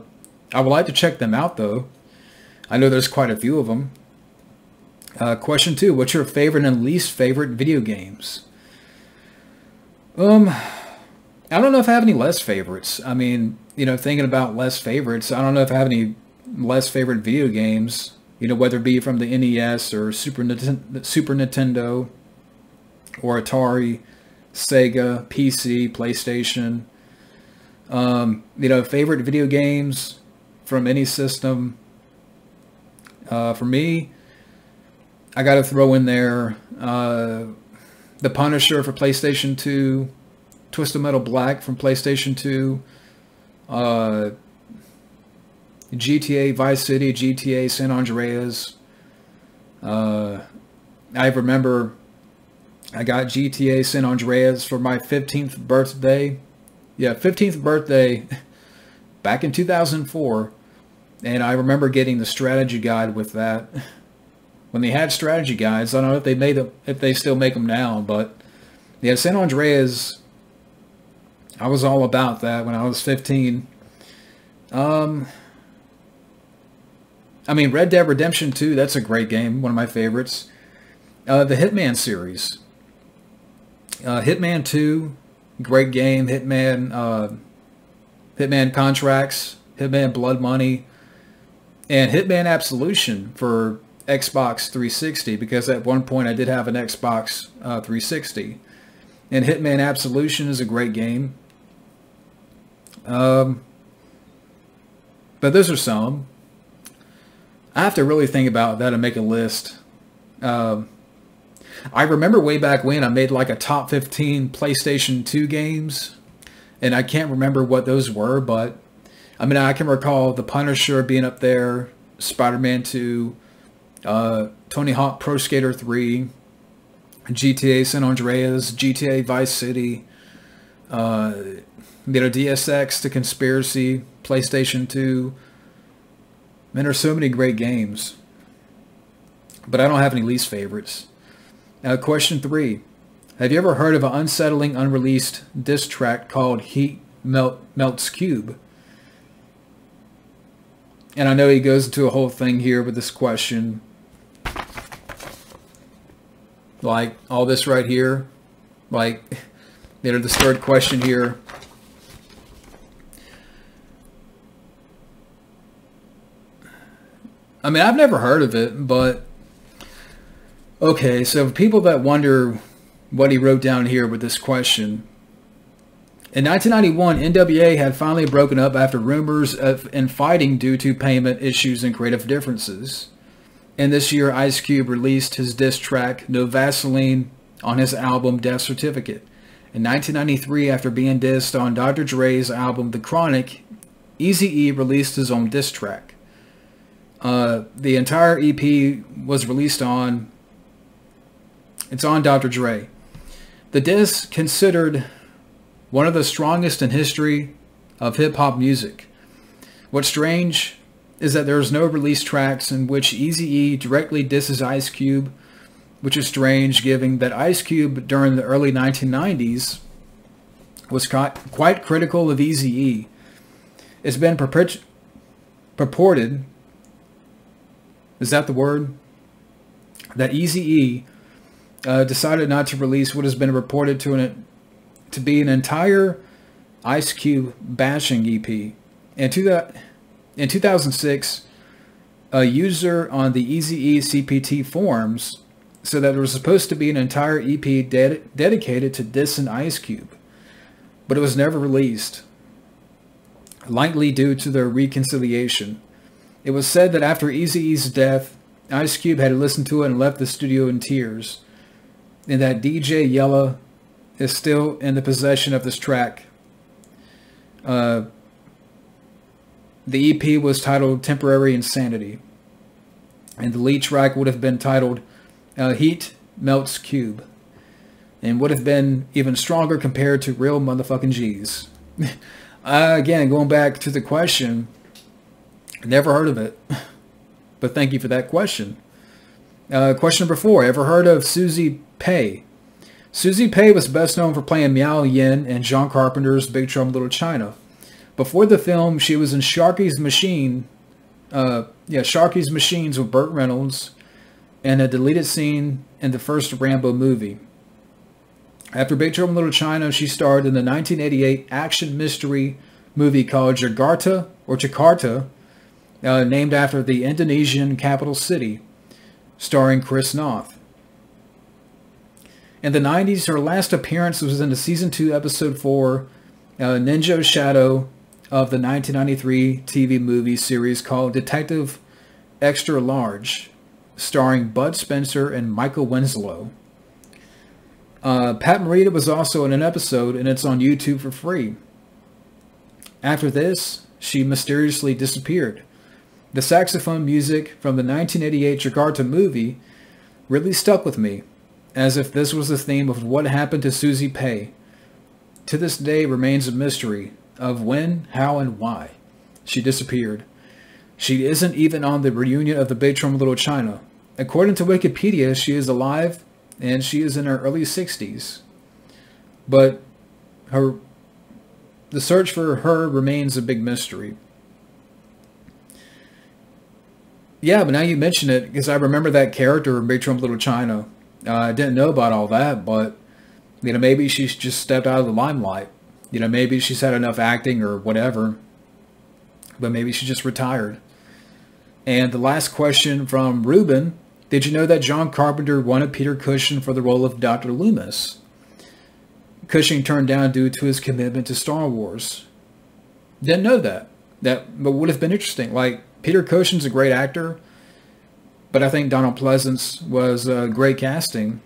would like to check them out, though. I know there's quite a few of them. Question 2, what's your favorite and least favorite video games? I don't know if I have any less favorites. I mean, thinking about less favorites, I don't know if I have any less favorite video games, whether it be from the NES or Super Nintendo or Atari, Sega, PC, PlayStation. Favorite video games from any system. For me, I got to throw in there The Punisher for PlayStation 2, Twisted Metal Black from PlayStation 2, GTA Vice City, GTA San Andreas. I remember I got GTA San Andreas for my 15th birthday. Yeah, 15th birthday back in 2004. And I remember getting the strategy guide with that. When they had strategy guides, I don't know if they made them, if they still make them now, but yeah, San Andreas, I was all about that when I was 15. I mean, Red Dead Redemption 2, that's a great game, one of my favorites. The Hitman series. Hitman 2, great game. Hitman Contracts, Hitman Blood Money, and Hitman Absolution for Xbox 360, because at one point I did have an Xbox 360. And Hitman Absolution is a great game. But those are some. I have to really think about that and make a list. I remember way back when I made like a top 15 PlayStation 2 games, and I can't remember what those were, but I mean, I can recall The Punisher being up there, Spider-Man 2, Tony Hawk Pro Skater 3, GTA San Andreas, GTA Vice City, DSX, The Conspiracy, PlayStation 2. Man, there's so many great games. But I don't have any least favorites. Question 3. Have you ever heard of an unsettling, unreleased diss track called Heat Melts Cube? And I know he goes into a whole thing here with this question. Like, all this right here. Like, this third question here. I mean, I've never heard of it, but... Okay, so for people that wonder what he wrote down here with this question. In 1991, NWA had finally broken up after rumors of infighting due to payment issues and creative differences. And this year, Ice Cube released his diss track, No Vaseline, on his album Death Certificate. In 1993, after being dissed on Dr. Dre's album The Chronic, Eazy-E released his own diss track. The entire EP was released on... It's on Dr. Dre. The diss, considered one of the strongest in history of hip-hop music. What's strange is that there's no released tracks in which Eazy-E directly disses Ice Cube, which is strange given that Ice Cube during the early 1990s was quite critical of Eazy-E. It's been purported Is that the word? That Eazy-E decided not to release what has been reported to be an entire Ice Cube bashing EP. In 2006, a user on the Eazy-E CPT forums said that there was supposed to be an entire EP dedicated to dissing Ice Cube, but it was never released, likely due to their reconciliation. It was said that after Eazy-E's death, Ice Cube had listened to it and left the studio in tears, and that DJ Yella is still in the possession of this track. The EP was titled Temporary Insanity, and the lead track would have been titled Heat Melts Cube, and would have been even stronger compared to Real Motherfucking G's. Again, going back to the question, never heard of it, but thank you for that question. Question number 4, ever heard of Susie Pay? Susie Pay was best known for playing Miao Yin in John Carpenter's Big Trouble in Little China. Before the film, she was in Sharky's Machines with Burt Reynolds, and a deleted scene in the first Rambo movie. After Big Trouble in Little China, she starred in the 1988 action mystery movie called Jakarta, named after the Indonesian capital city, starring Chris Noth. In the 90s, her last appearance was in the Season 2, Episode 4, Ninja Shadow of the 1993 TV movie series called Detective Extra Large, starring Bud Spencer and Michael Winslow. Pat Morita was also in an episode, and it's on YouTube for free. After this, she mysteriously disappeared. The saxophone music from the 1988 Jakarta movie really stuck with me, as if this was the theme of what happened to Susie Pay. To this day remains a mystery of when, how, and why she disappeared. She isn't even on the reunion of the Big Trouble in Little China. According to Wikipedia, she is alive and she is in her early 60s. But the search for her remains a big mystery. Yeah, but now you mention it, because I remember that character in Big Trouble in Little China. I didn't know about all that, but maybe she's just stepped out of the limelight. Maybe she's had enough acting or whatever, but maybe she just retired. And the last question from Reuben, did you know that John Carpenter wanted Peter Cushing for the role of Dr. Loomis? Cushing turned down due to his commitment to Star Wars. Didn't know that. But would have been interesting. Like, Peter Cushing's a great actor, but I think Donald Pleasance was great casting.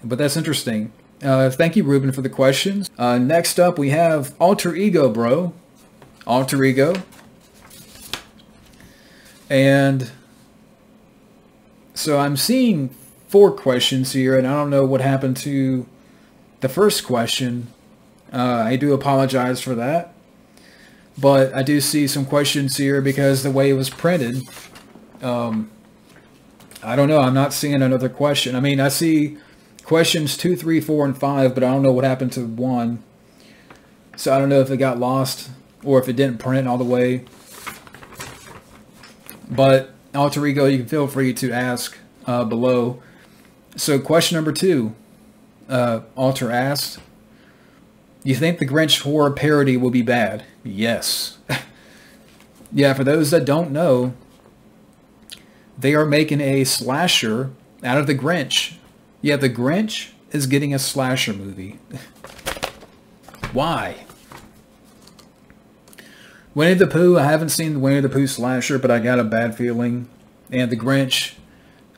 But that's interesting. Thank you, Ruben, for the questions. Next up, we have Alter Ego, bro. Alter Ego. And so I'm seeing 4 questions here, and I don't know what happened to the first question. I do apologize for that. But I do see some questions here because the way it was printed. I don't know. I'm not seeing another question. I mean, I see questions 2, 3, 4, and 5, but I don't know what happened to 1. So I don't know if it got lost or if it didn't print all the way. But Alter Ego, you can feel free to ask below. So question number 2, Alter asked, you think the Grinch horror parody will be bad? Yes. Yeah, for those that don't know, they are making a slasher out of the Grinch. Yeah, the Grinch is getting a slasher movie. Why? Winnie the Pooh, I haven't seen the Winnie the Pooh slasher, but I got a bad feeling. And the Grinch,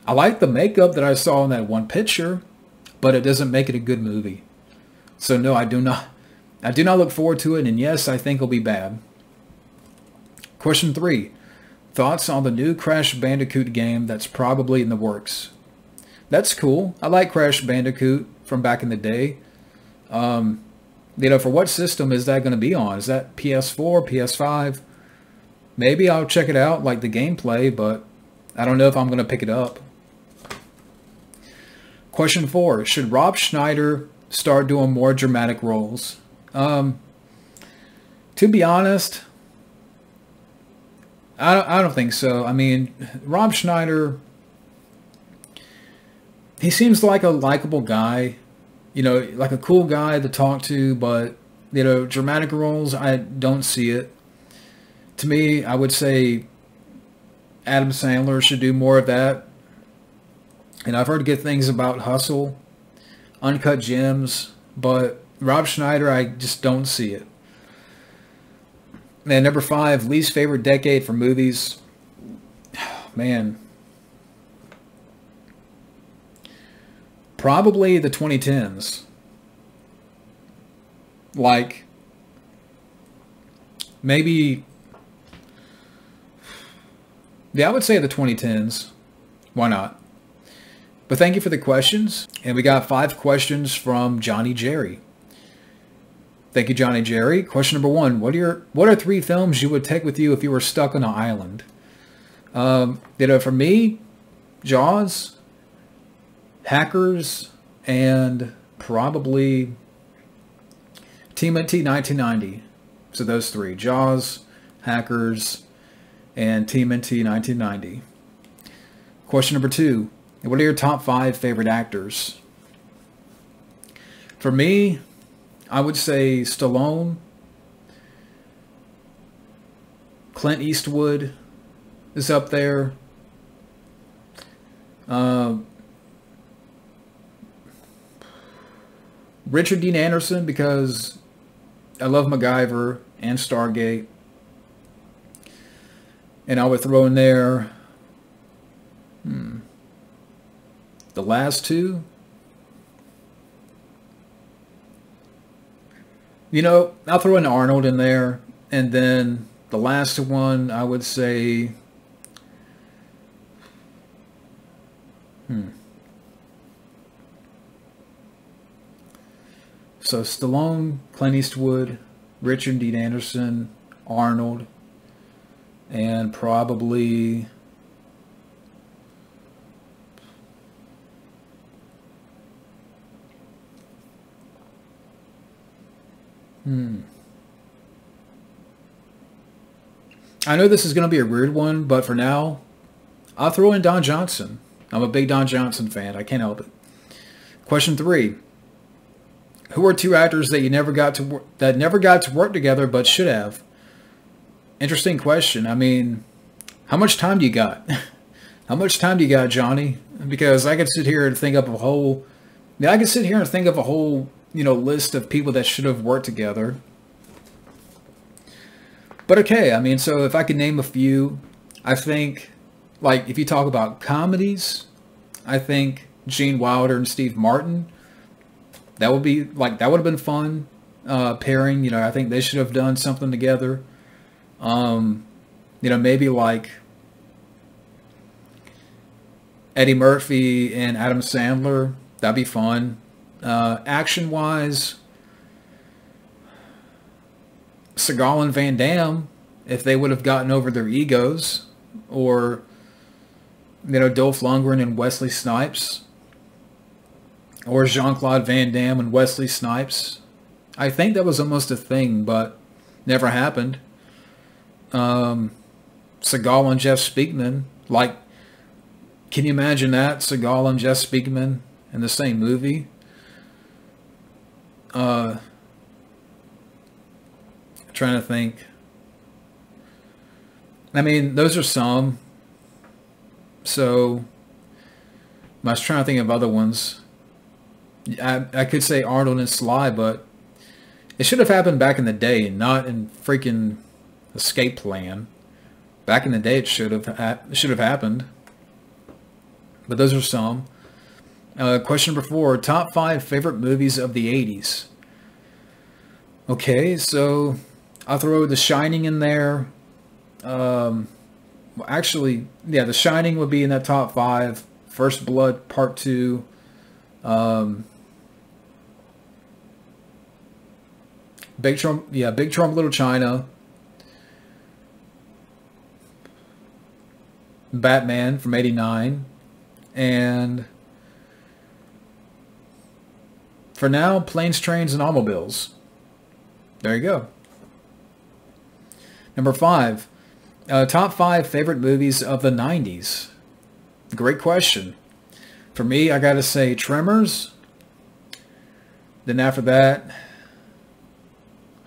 I like the makeup that I saw in that one picture, but it doesn't make it a good movie. So no, I do not look forward to it, and yes, I think it'll be bad. Question 3. Thoughts on the new Crash Bandicoot game that's probably in the works? That's cool. I like Crash Bandicoot from back in the day. For what system is that going to be on? Is that PS4, PS5? Maybe I'll check it out, like the gameplay, but I don't know if I'm going to pick it up. Question 4. Should Rob Schneider start doing more dramatic roles? To be honest, I don't think so. I mean, Rob Schneider, he seems like a likable guy, you know, like a cool guy to talk to, but, you know, dramatic roles, I don't see it. To me, I would say Adam Sandler should do more of that. And I've heard good things about Hustle, Uncut Gems, but Rob Schneider, I just don't see it. And number 5, least favorite decade for movies. Man. Probably the 2010s. Like, maybe, yeah, I would say the 2010s. Why not? But thank you for the questions. And we got 5 questions from Johnny Jerry. Thank you, Johnny Jerry. Question number 1. What are 3 films you would take with you if you were stuck on an island? You know, for me, Jaws, Hackers, and probably TMNT 1990. So those 3. Jaws, Hackers, and TMNT 1990. Question number 2. What are your top 5 favorite actors? For me, I would say Stallone, Clint Eastwood is up there. Richard Dean Anderson, because I love MacGyver and Stargate. And I would throw in there the last 2. You know, I'll throw in Arnold in there. And then the last one, I would say... So Stallone, Clint Eastwood, Richard Dean Anderson, Arnold, and probably... I know this is going to be a weird one, but for now, I'll throw in Don Johnson. I'm a big Don Johnson fan. I can't help it. Question 3. Who are 2 actors that never got to work together but should have? Interesting question. I mean, how much time do you got? How much time do you got, Johnny? Because I could sit here and think of a whole... you know, list of people that should have worked together. But okay, I mean, so if I could name a few, I think, like, if you talk about comedies, I think Gene Wilder and Steve Martin, that would have been fun pairing. You know, I think they should have done something together. You know, maybe like Eddie Murphy and Adam Sandler, that'd be fun. Action-wise, Seagal and Van Damme, if they would have gotten over their egos, or, you know, Dolph Lundgren and Wesley Snipes, or Jean-Claude Van Damme and Wesley Snipes. I think that was almost a thing, but never happened. Seagal and Jeff Speakman, like, can you imagine that? Seagal and Jeff Speakman in the same movie? Trying to think. I mean, those are some. So, I was trying to think of other ones. I could say Arnold and Sly, but it should have happened back in the day, not in freaking Escape Plan. Back in the day, it should have happened. But those are some. Question number 4: top 5 favorite movies of the 80s. Okay, so I'll throw The Shining in there. Actually, yeah, The Shining would be in that top 5. First Blood Part 2. Big Trouble in Little China. Batman from '89. And for now, Planes, Trains, and Automobiles. There you go. Number 5. Top 5 favorite movies of the 90s. Great question. For me, I gotta say Tremors. Then after that,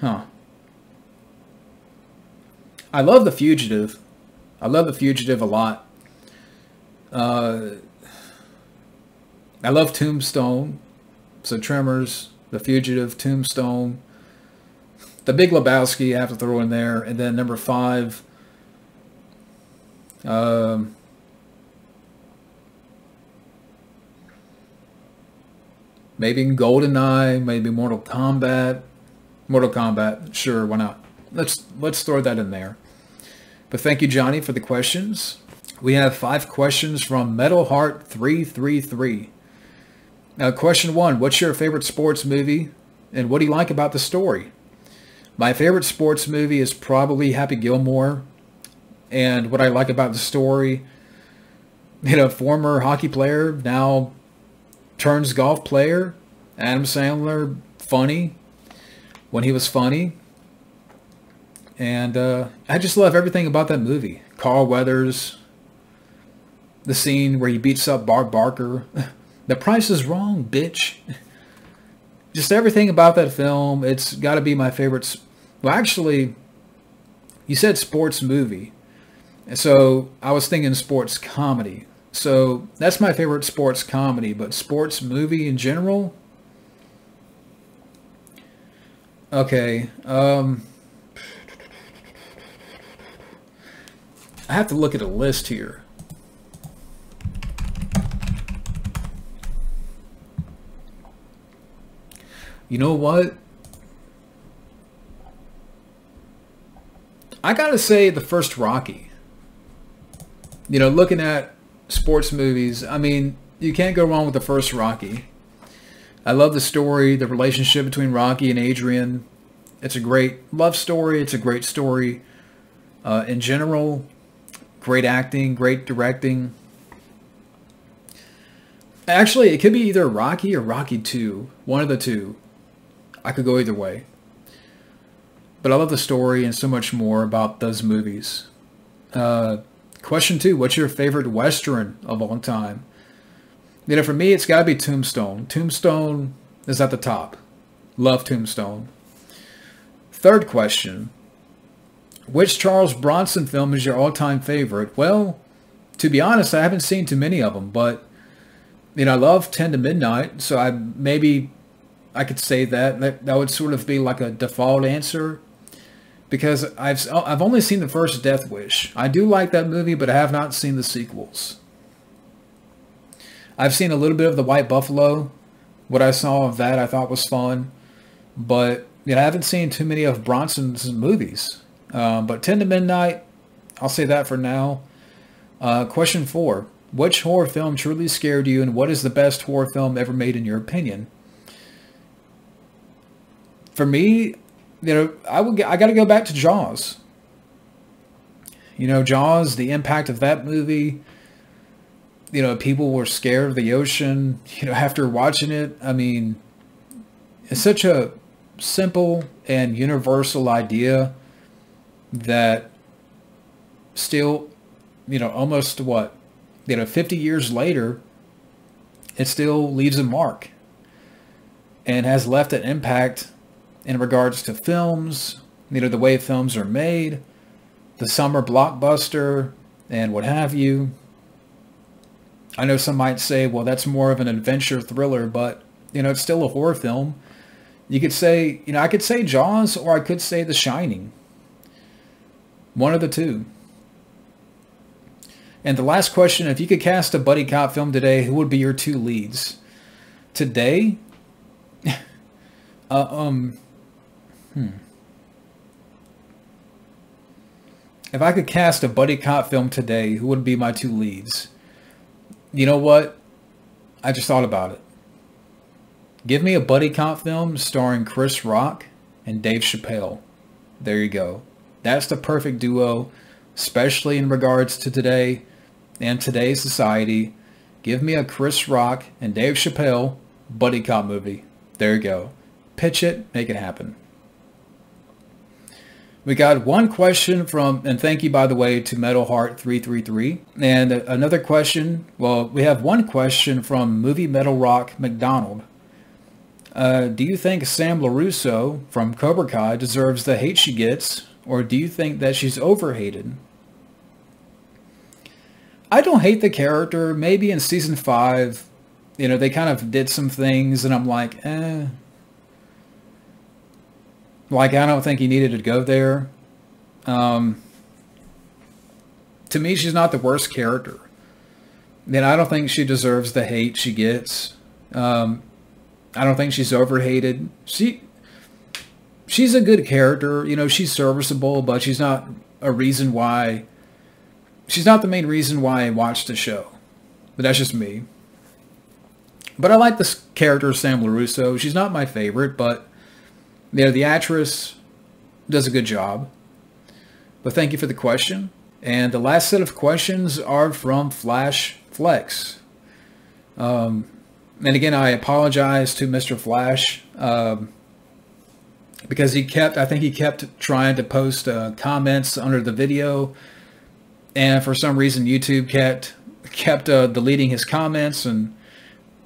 I love The Fugitive. I love The Fugitive a lot. I love Tombstone. So Tremors, The Fugitive, Tombstone. The Big Lebowski I have to throw in there. And then number 5, maybe GoldenEye, maybe Mortal Kombat. Mortal Kombat, sure, why not? Let's throw that in there. But thank you, Johnny, for the questions. We have 5 questions from MetalHeart333. Now, question 1, what's your favorite sports movie, and what do you like about the story? My favorite sports movie is probably Happy Gilmore, and what I like about the story, former hockey player, now turns golf player, Adam Sandler, funny, when he was funny. And I just love everything about that movie. Carl Weathers, the scene where he beats up Bob Barker. The price is wrong, bitch. Just everything about that film. It's got to be my favorite. Well, actually, you said sports movie. So I was thinking sports comedy. So that's my favorite sports comedy. But sports movie in general? Okay. I have to look at a list here. You know what? I gotta say the first Rocky. Looking at sports movies, I mean, you can't go wrong with the first Rocky. I love the story, the relationship between Rocky and Adrian. It's a great love story. It's a great story. In general, great acting, great directing. Actually, it could be either Rocky or Rocky 2. One of the two. I could go either way. But I love the story and so much more about those movies. Question 2, what's your favorite Western of all time? For me, it's got to be Tombstone. Tombstone is at the top. Love Tombstone. Third question, which Charles Bronson film is your all-time favorite? Well, to be honest, I haven't seen too many of them, but I love 10 to Midnight, so I could say that would sort of be like a default answer, because I've only seen the first Death Wish. I do like that movie, but I have not seen the sequels. I've seen a little bit of The White Buffalo. What I saw of that I thought was fun, but I haven't seen too many of Bronson's movies. But 10 to Midnight, I'll say that for now. Question 4, which horror film truly scared you, and what is the best horror film ever made in your opinion? For me, I got to go back to Jaws. Jaws, the impact of that movie. People were scared of the ocean, after watching it. I mean, it's such a simple and universal idea that still, almost 50 years later, it still leaves a mark and has left an impact in regards to films, the way films are made, the summer blockbuster, and what have you. I know some might say, well, that's more of an adventure thriller, but, it's still a horror film. You could say, I could say Jaws, or I could say The Shining. One of the two. And the last question, if you could cast a buddy cop film today, who would be your 2 leads? Today? If I could cast a buddy cop film today, who would be my 2 leads? You know what? I just thought about it. Give me a buddy cop film starring Chris Rock and Dave Chappelle. There you go. That's the perfect duo, especially in regards to today and today's society. Give me a Chris Rock and Dave Chappelle buddy cop movie. There you go. Pitch it, make it happen. We got one question from, and thank you, by the way, to MetalHeart333. And another question, well, we have one question from MoviemetalrockMcDonald. Do you think Sam LaRusso from Cobra Kai deserves the hate she gets, or do you think that she's overhated? I don't hate the character. Maybe in season 5, you know, they kind of did some things, and I'm like, Like, I don't think he needed to go there. To me, she's not the worst character. And I don't think she deserves the hate she gets. I don't think she's overhated. She's a good character. You know, she's serviceable, but she's not a reason why... She's not the main reason why I watched the show. But that's just me. But I like this character, Sam LaRusso. She's not my favorite, but... You know, the actress does a good job. But thank you for the question. And the last set of questions are from Flash Flex. And again, I apologize to Mr. Flash because I think he kept trying to post comments under the video. And for some reason, YouTube kept deleting his comments. And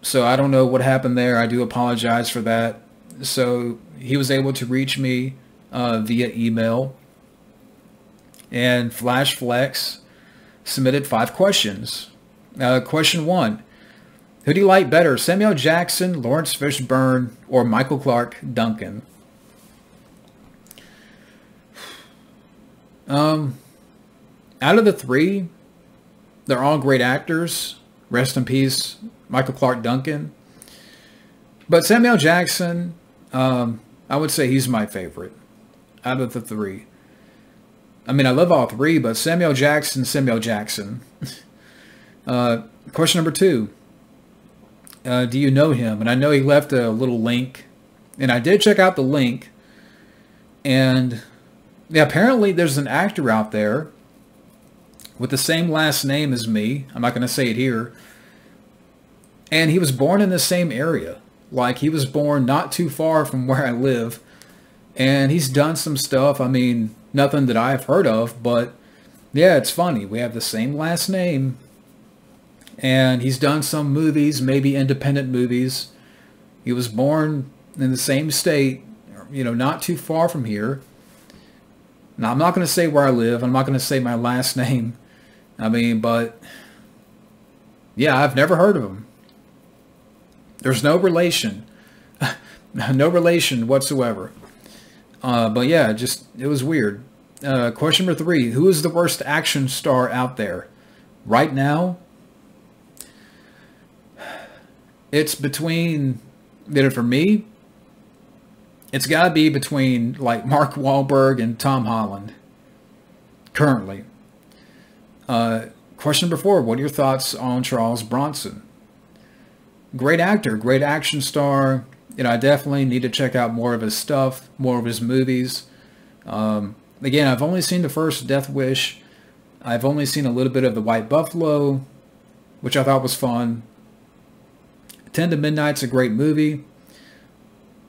so I don't know what happened there. I do apologize for that. So he was able to reach me via email. And Flash Flex submitted 5 questions. Question 1. Who do you like better, Samuel Jackson, Lawrence Fishburne, or Michael Clark Duncan? Out of the 3, they're all great actors. Rest in peace, Michael Clark Duncan. But Samuel Jackson... I would say he's my favorite out of the 3. I mean, I love all 3, but Samuel Jackson. Question number 2. Do you know him? And I know he left a little link, and I did check out the link. And yeah, apparently there's an actor out there with the same last name as me. I'm not going to say it here. And he was born in the same area. Like, he was born not too far from where I live. And he's done some stuff. I mean, nothing that I've heard of. But, yeah, it's funny. We have the same last name. And he's done some movies, maybe independent movies. He was born in the same state, you know, not too far from here. Now, I'm not going to say where I live. I'm not going to say my last name. I mean, but, yeah, I've never heard of him. There's no relation. No relation whatsoever. But yeah, it was weird. Question number 3. Who is the worst action star out there? Right now, it's between, for me, it's got to be between like Mark Wahlberg and Tom Holland. Currently. Question number 4. What are your thoughts on Charles Bronson? Great actor, great action star. You know, I definitely need to check out more of his stuff, more of his movies. Again, I've only seen the first Death Wish. I've only seen a little bit of The White Buffalo, which I thought was fun. 10 to Midnight's a great movie.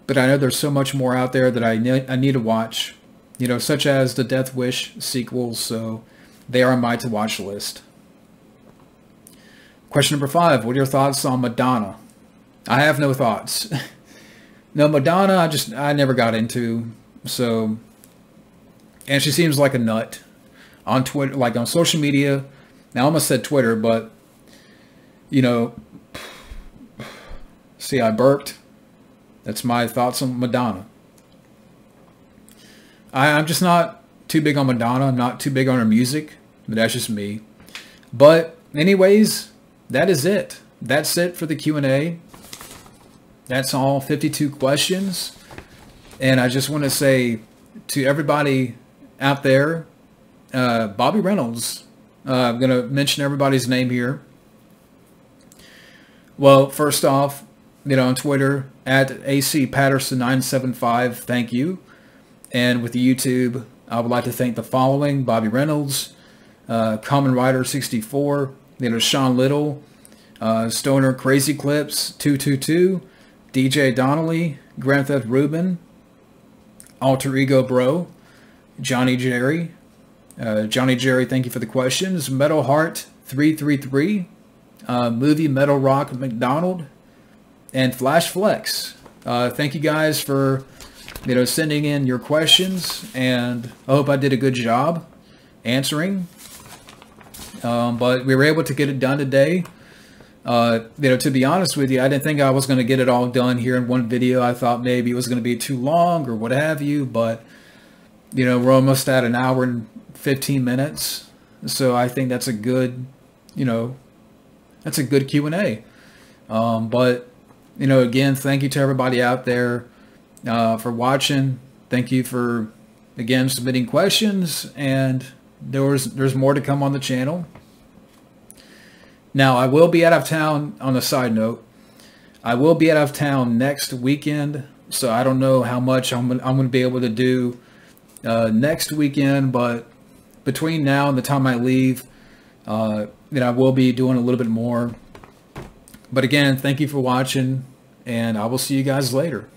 But I know there's so much more out there that I need to watch. You know, such as the Death Wish sequels. So they are on my to-watch list. Question number 5. What are your thoughts on Madonna? I have no thoughts. No, Madonna, I never got into. So, and she seems like a nut on Twitter, like on social media. Now, I almost said Twitter, but, you know, see, I burped. That's my thoughts on Madonna. I'm just not too big on Madonna. I'm not too big on her music, but that's just me. But anyways, that is it. That's it for the Q&A. That's all 52 questions. And I just want to say to everybody out there, Bobby Reynolds, I'm going to mention everybody's name here. Well, first off, you know, on Twitter, at ACPatterson975, thank you. And with the YouTube, I would like to thank the following: Bobby Reynolds, Common Rider 64, you know, Shawn Little, Stoner Crazy Clips 222, DJ Donnelly, Grand Theft Reuben, Alter Ego Bro, Johnny Jerry. Johnny Jerry, thank you for the questions. Metal Heart 333, Movie Metal Rock McDonald, and Flash Flex. Thank you guys for sending in your questions, and I hope I did a good job answering. But we were able to get it done today. To be honest with you, I didn't think I was going to get it all done here in one video. I thought maybe it was going to be too long or what have you, but we're almost at an hour and 15 minutes. So I think that's a good, that's a good Q&A. But, again, thank you to everybody out there for watching. Thank you for, again, submitting questions, and there's more to come on the channel. Now, I will be out of town, on a side note. I will be out of town next weekend, so I don't know how much I'm going to be able to do next weekend, but between now and the time I leave, I will be doing a little bit more. But again, thank you for watching, and I will see you guys later.